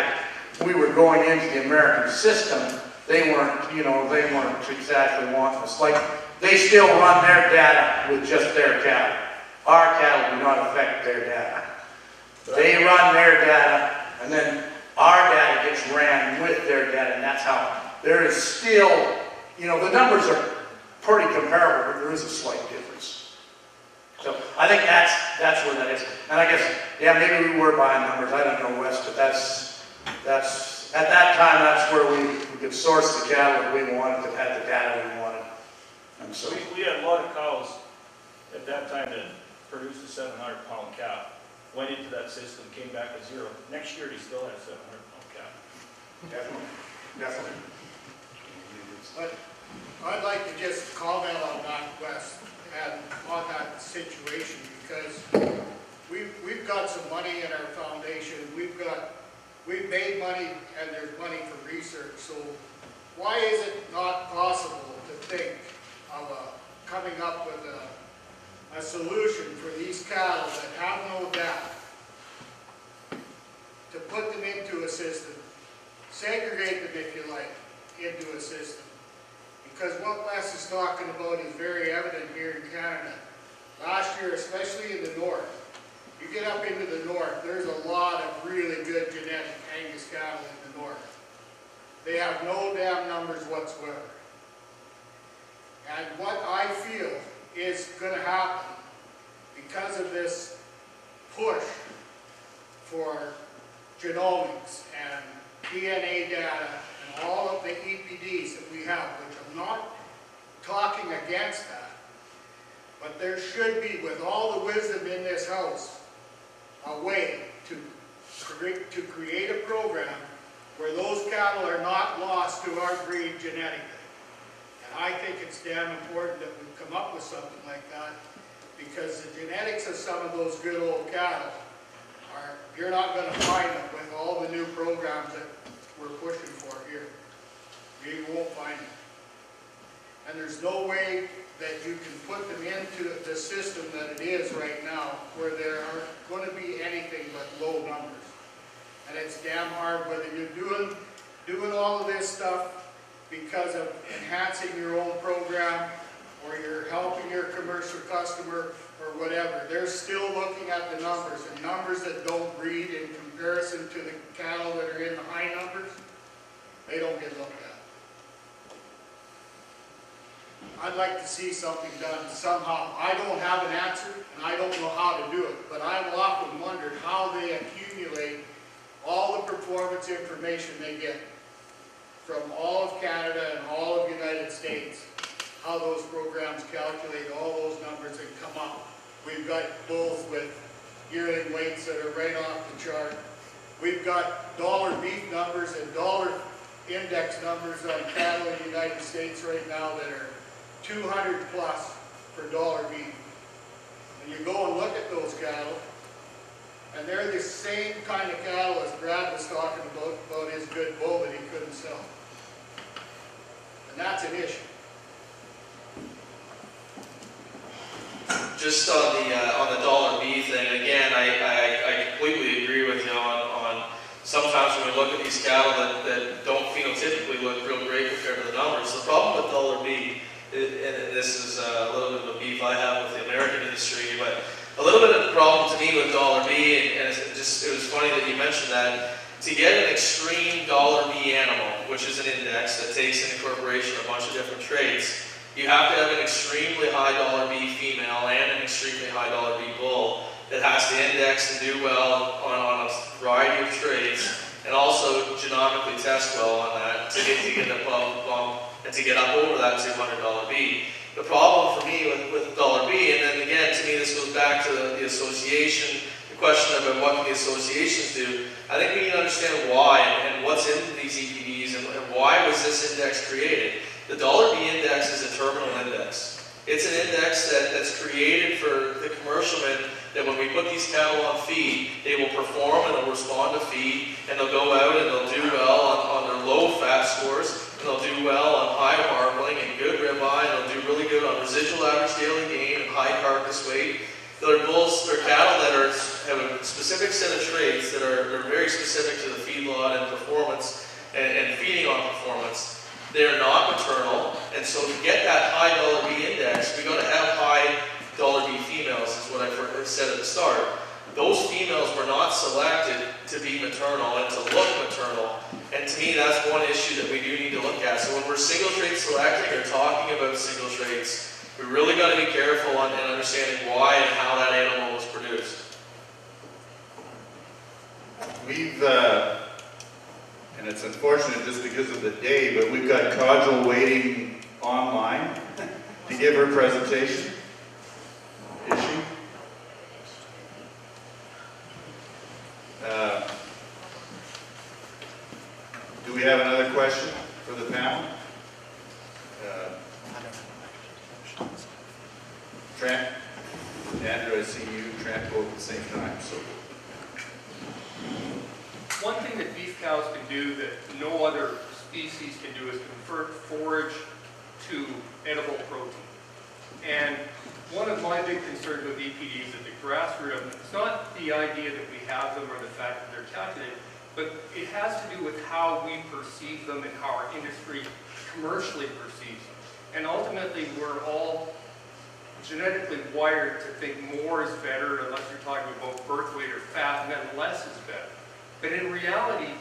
that we were going into the American system, they weren't exactly wanting us. Like, they still run their data with just their cattle. Our cattle do not affect their data. They run their data, and then our data gets ran with their data, and that's how there is still, the numbers are pretty comparable, but there is a slight difference. So I think that's where that is. And I guess, yeah, maybe we were buying numbers. I don't know, Wes, but that's at that time, that's where we could source the cattle that we wanted, that had the data we wanted. And so We had a lot of cows at that time that produced a 700-pound calf, went into that system, came back at 0. Next year, he still had a 700-pound calf. definitely. But I'd like to just comment on that, Wes, and on that situation, because we've got some money in our foundation. We've made money, and there's money for research. So why is it not possible to think of coming up with a solution for these cattle that have no dam, to put them into a system, segregate them if you like, into a system? Because what Wes is talking about is very evident here in Canada. Last year, especially in the north, you get up into the north, there's a lot of really good genetic Angus cattle in the north. They have no dam numbers whatsoever. And what I feel is going to happen because of this push for genomics and DNA data and all of the EPDs that we have, which I'm not talking against that, but there should be, with all the wisdom in this house, a way to create a program where those cattle are not lost to our breed genetically. And I think it's damn important that we come up with something like that, because the genetics of some of those good old cattle you're not going to find them with all the new programs that we're pushing for here. You won't find them. And there's no way that you can put them into the system that it is right now, where there aren't going to be anything but low numbers. And it's damn hard whether you're doing all of this stuff because of enhancing your own program, or you're helping your commercial customer, or whatever. They're still looking at the numbers, and numbers that don't breed in comparison to the cattle that are in the high numbers, they don't get looked at. I'd like to see something done somehow. I don't have an answer, and I don't know how to do it, but I've often wondered how they accumulate all the performance information they get from all of Canada and all of the United States, how those programs calculate all those numbers and come up. We've got bulls with yearling weights that are right off the chart. We've got dollar beef numbers and dollar index numbers on cattle in the United States right now that are 200 plus for dollar beef. And you go and look at those cattle, and they're the same kind of cattle as Brad was talking about his good bull that he couldn't sell. And that's an issue. Just on the dollar B thing, again, I completely agree with you on sometimes when we look at these cattle that don't phenotypically look real great compared to the numbers. The problem with dollar B, and this is a little bit of a beef I have with the American industry, but a little bit of the problem to me with dollar B, and it was funny that you mentioned that, to get an extreme dollar B animal, which is an index that takes into incorporation a bunch of different traits, you have to have an extremely high dollar B female and an extremely high dollar B bull that has to index and do well on a variety of traits, and also genomically test well on that to get above and to get up over that $200 B. The problem for me with dollar B, and then again, to me this goes back to the association, the question about what can the associations do. I think we need to understand why and what's in these EPDs and why was this index created. The dollar B index is a terminal index. It's an index that's created for the commercialmen, that when we put these cattle on feed, they will perform and they'll respond to feed, and they'll go out and they'll do well on their low fat scores, and they'll do well on high marbling and good ribeye, and they'll do really good on residual average daily gain and high carcass weight. They're bulls, they're cattle that have a specific set of traits that are very specific to the feedlot and performance and feeding on performance. They're not maternal, and so to get that high dollar B index, we got to have high dollar B females, is what I said at the start. Those females were not selected to be maternal and to look maternal, and to me that's one issue that we do need to look at. So when we're single trait selecting or talking about single traits, we really got to be careful in understanding why and how that animal was produced. We've, and it's unfortunate just because of the day, but we've got Kajal waiting online to give her presentation. Is she? Do we have another question for the panel? Trent? Andrew, I see you, Trent, both at the same time, so. One thing that beef cows can do that no other species can do is convert forage to edible protein. And one of my big concerns with EPDs at the grassroots of them, it's not the idea that we have them or the fact that they're calculated, but it has to do with how we perceive them and how our industry commercially perceives them. And ultimately, we're all genetically wired to think more is better, unless you're talking about birth weight or fat, and then less is better. But in reality,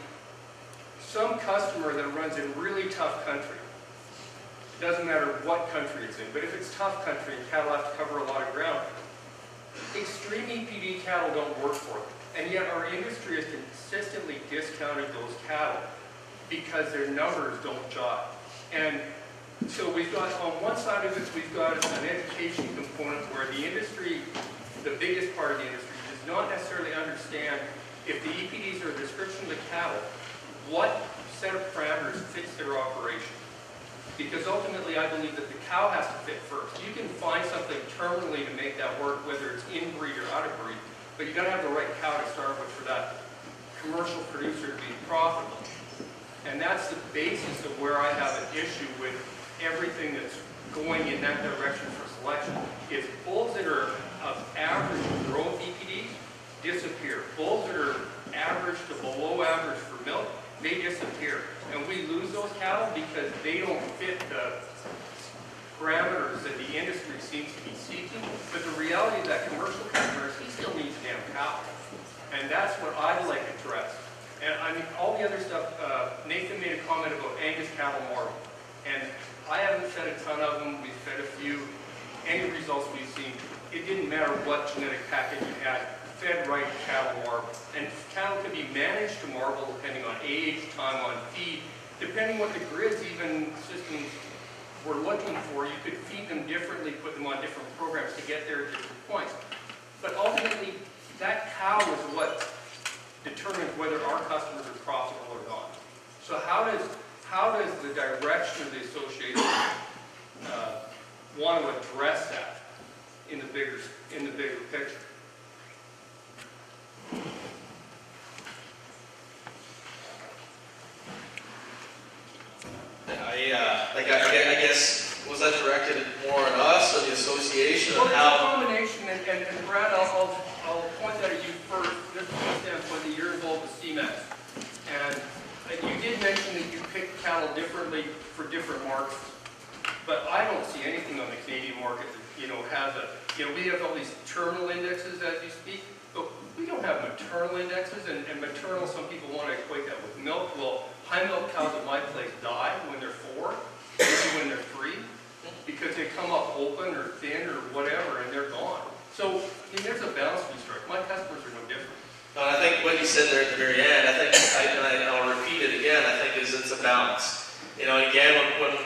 some customer that runs in really tough country, it doesn't matter what country it's in, but if it's tough country and cattle have to cover a lot of ground, extreme EPD cattle don't work for them. And yet our industry has consistently discounted those cattle because their numbers don't jive. And so we've got, on one side of it, we've got an education component where the industry, the biggest part of the industry, does not necessarily understand if the EPDs are a description of the cattle, what set of parameters fits their operation. Because ultimately, I believe that the cow has to fit first. You can find something terminally to make that work, whether it's in-breed or out-of-breed, but you've got to have the right cow to start with for that commercial producer to be profitable. And that's the basis of where I have an issue with everything that's going in that direction for selection. Is bulls that are of average growth EPDs disappear. Bulls that are average to below average for milk, they disappear. And we lose those cattle because they don't fit the parameters that the industry seems to be seeking. But the reality of that commercial customer is he still needs a damn cow. And that's what I'd like addressed. And I mean, all the other stuff, Nathan made a comment about Angus cattle marble. And I haven't fed a ton of them. We've fed a few. Any results we've seen, it didn't matter what genetic package you had. Fed right cattle marble. And cattle can be managed to marble depending on age, time on feed, depending what the grids, even systems we're looking for. You could feed them differently, put them on different programs to get there at different points. But ultimately, that cow is what determines whether our customers are profitable or not. So how does the direction of the association want to address that in the bigger picture? I guess, was that directed more at us or the association? Well, or it's how? a combination, and Brad, I'll point that at you first. This is the standpoint that you're involved with CMAX. And you did mention that you pick cattle differently for different markets. But I don't see anything on the Canadian market that, has a, we have all these terminal indexes as you speak, but we don't have maternal indexes, and maternal, some people want to equate that with milk. Well, high milk cows at my place die when they're 4, maybe when they're 3, because they come up open or thin or whatever, and they're gone. So, I mean, there's a balance we strike. My customers are no different. No, and I think what you said there at the very end, I'll repeat it again, I think is it's a balance. Again,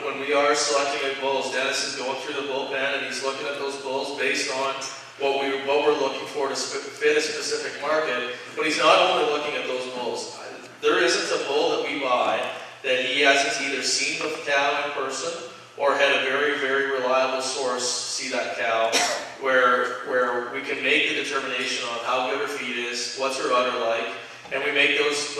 when we are selecting a bulls, Dennis is going through the bullpen and he's looking at those bulls based on what we're looking for to fit a specific market, but he's not only looking at those bulls. There isn't a bull that we buy that he hasn't either seen the cow in person or had a very, very reliable source see that cow, where we can make a determination on how good her feed is, what's her udder like, and we make those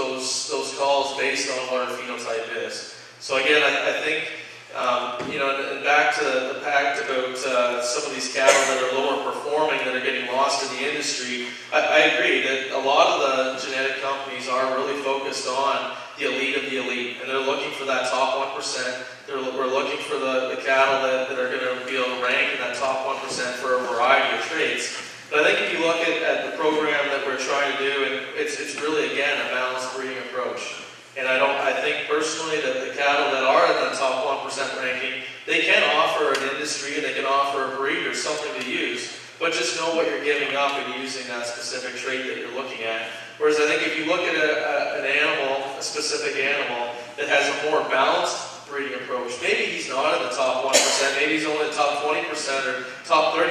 calls based on what her phenotype is. So again, I think, and back to the fact about some of these cattle that are lower performing that are getting lost in the industry, I agree that a lot of the genetic companies are really focused on the elite of the elite, and they're looking for that top 1%. We're looking for the cattle that are going to be able to rank in that top 1% for a variety of traits. But I think if you look at the program that we're trying to do, and it's really, again, a balanced breeding approach. And I think personally that the cattle that are in the top 1% ranking, they can offer an industry and they can offer a breed or something to use, but just know what you're giving up in using that specific trait that you're looking at. Whereas I think if you look at an animal, a specific animal, that has a more balanced breeding approach, maybe he's not in the top 1%, maybe he's only in the top 20% or top 30%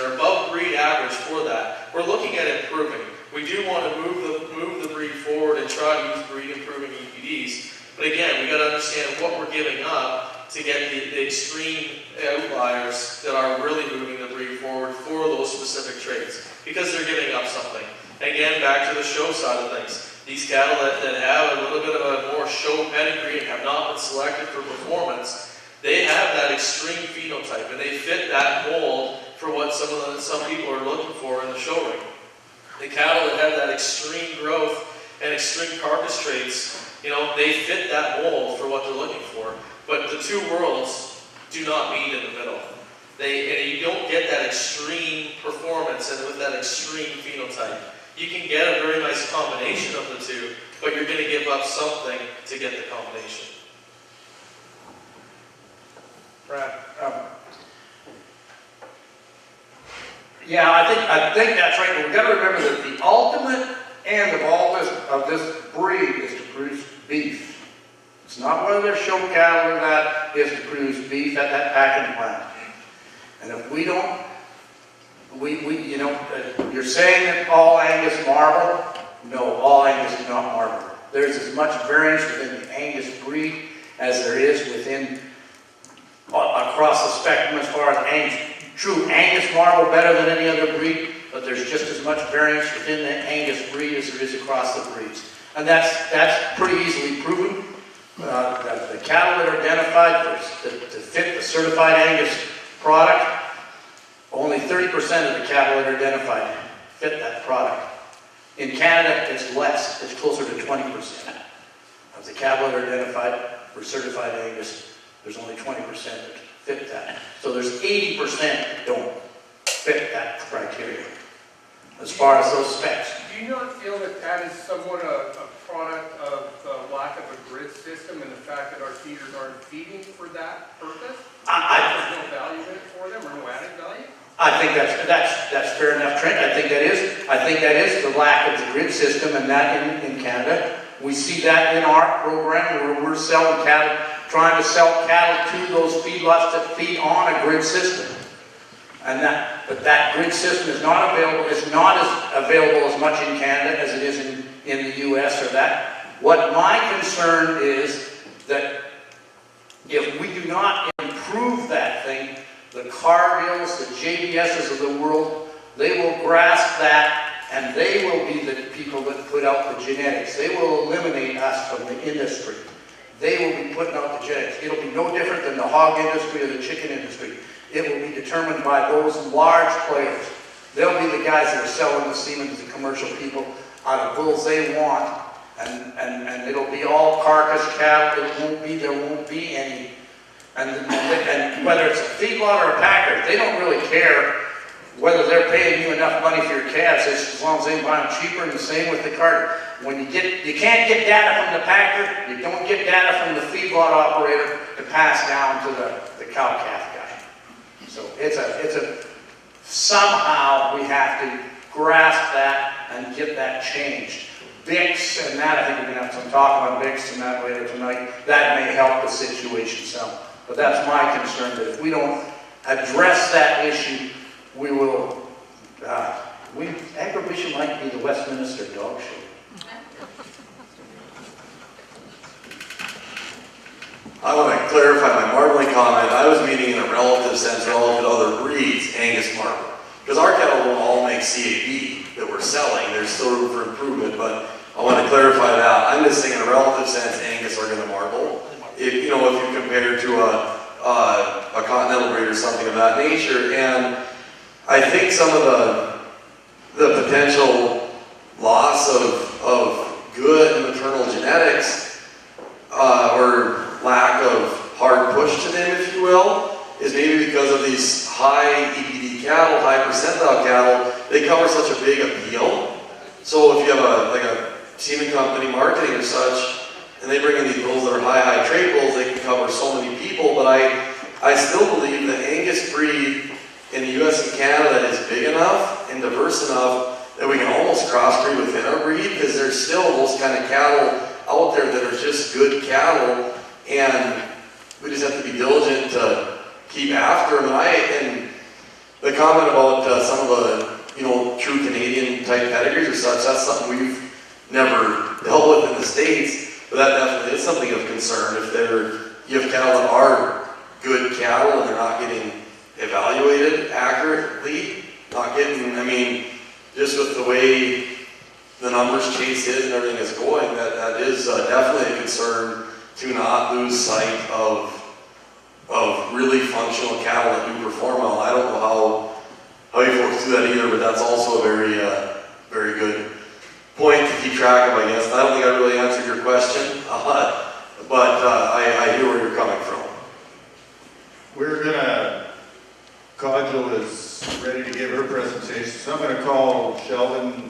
or above breed average for that. We're looking at improving. We do want to move the breed forward and try to use breed improving EPDs. But again, we got to understand what we're giving up to get the extreme outliers that are really moving the breed forward for those specific traits, because they're giving up something. And again, back to the show side of things. These cattle that have a little bit of a more show pedigree and have not been selected for performance, they have that extreme phenotype and they fit that mold for what some people are looking for in the show ring. The cattle that have that extreme growth and extreme carcass traits, you know, they fit that mold for what they're looking for. But the two worlds do not meet in the middle. And you don't get that extreme performance and with that extreme phenotype. You can get a very nice combination of the two, but you're going to give up something to get the combination. Brad, yeah, I think that's right. But we've got to remember that the ultimate end of all this breed is to produce beef. It's not one of their show cattle or that, is to produce beef at that packing plant. And if we don't, you know, you're saying that all Angus marble? No, all Angus is not marble. There's as much variance within the Angus breed as there is within, across the spectrum as far as Angus. True, Angus marble better than any other breed, but there's just as much variance within the Angus breed as there is across the breeds. And that's pretty easily proven. The cattle that are identified to fit the certified Angus product, only 30% of the cattle that are identified fit that product. In Canada, it's less. It's closer to 20%. Of the cattle that are identified for certified Angus, there's only 20% that fit that. So there's 80% that don't fit that criteria as far as those specs. Do you not feel that that is somewhat a product of the lack of a grid system and the fact that our feeders aren't feeding for that purpose? There's no value in it for them or no added value? I think that's fair enough, Trent. I think that is the lack of the grid system, and that in Canada. We see that in our program where we're selling cattle, trying to sell cattle to those feedlots that feed on a grid system. But that grid system is not available. It's not as available as much in Canada as it is in the U.S. or that. What my concern is that if we do not improve that thing, the Cargills, the JBSs of the world, they will grasp that, and they will be the people that put out the genetics. They will eliminate us from the industry. They will be putting out the genetics. It'll be no different than the hog industry or the chicken industry. It will be determined by those large players. They'll be the guys that are selling the semen to the commercial people out of bulls they want, and it'll be all carcass cattle. There won't be any. And whether it's a feedlot or a packer, they don't really care whether they're paying you enough money for your calves, as long as they buy them cheaper, and the same with the carcass. You can't get data from the packer, you don't get data from the feedlot operator to pass down to the cow-calf guy. So somehow we have to grasp that and get that changed. BICs and that, I think we're going to have some talk about BICs and that later tonight. That may help the situation some. But that's my concern, that if we don't address that issue, we will, agribition might be the Westminster dog show. I want to clarify my marbling comment. I was meaning in a relative sense relative to other breeds, Angus marble. Because our cattle don't all make CAB that we're selling. There's still room for improvement, but I want to clarify that. I'm just saying in a relative sense, Angus are going to marble. If you compare to a continental breed or something of that nature. And I think some of the potential loss of good maternal genetics or lack of hard push to them, if you will, is maybe because of these high EPD cattle, high percentile cattle. They cover such a big appeal. So if you have a semen company marketing or such, and they bring in these bulls that are high trait bulls, they can cover so many people. But I still believe the Angus breed in the US and Canada is big enough and diverse enough that we can almost crossbreed within our breed, because there's still those kind of cattle out there that are just good cattle, and we just have to be diligent to keep after them. And the comment about some of the true Canadian type pedigrees or such, that's something we've never dealt with in the States. But that definitely is something of concern. If you have cattle that are good cattle and they're not getting evaluated accurately, just with the way the numbers Chase is and everything is going, that is definitely a concern to not lose sight of really functional cattle that do perform well. I don't know how you folks do that either, but that's also a very good point to keep track of, I guess. I don't think I really answered your question, but I hear where you're coming from. We're gonna, Codgel is ready to give her presentation, so I'm gonna call Sheldon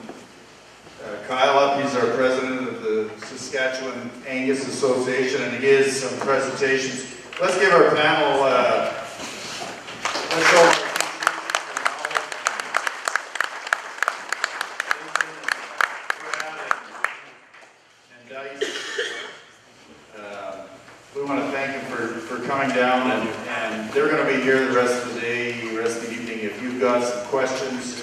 Kyle up. He's our president of the Saskatchewan Angus Association, and he gives some presentations. Let's give our panel, let's go. We want to thank him for coming down, and they're going to be here the rest of the day, the rest of the evening. If you've got some questions,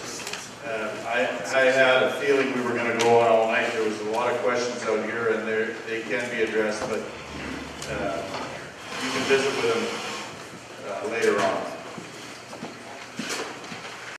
I had a feeling we were going to go on all night. There was a lot of questions out here, and they can be addressed, but you can visit with them later on.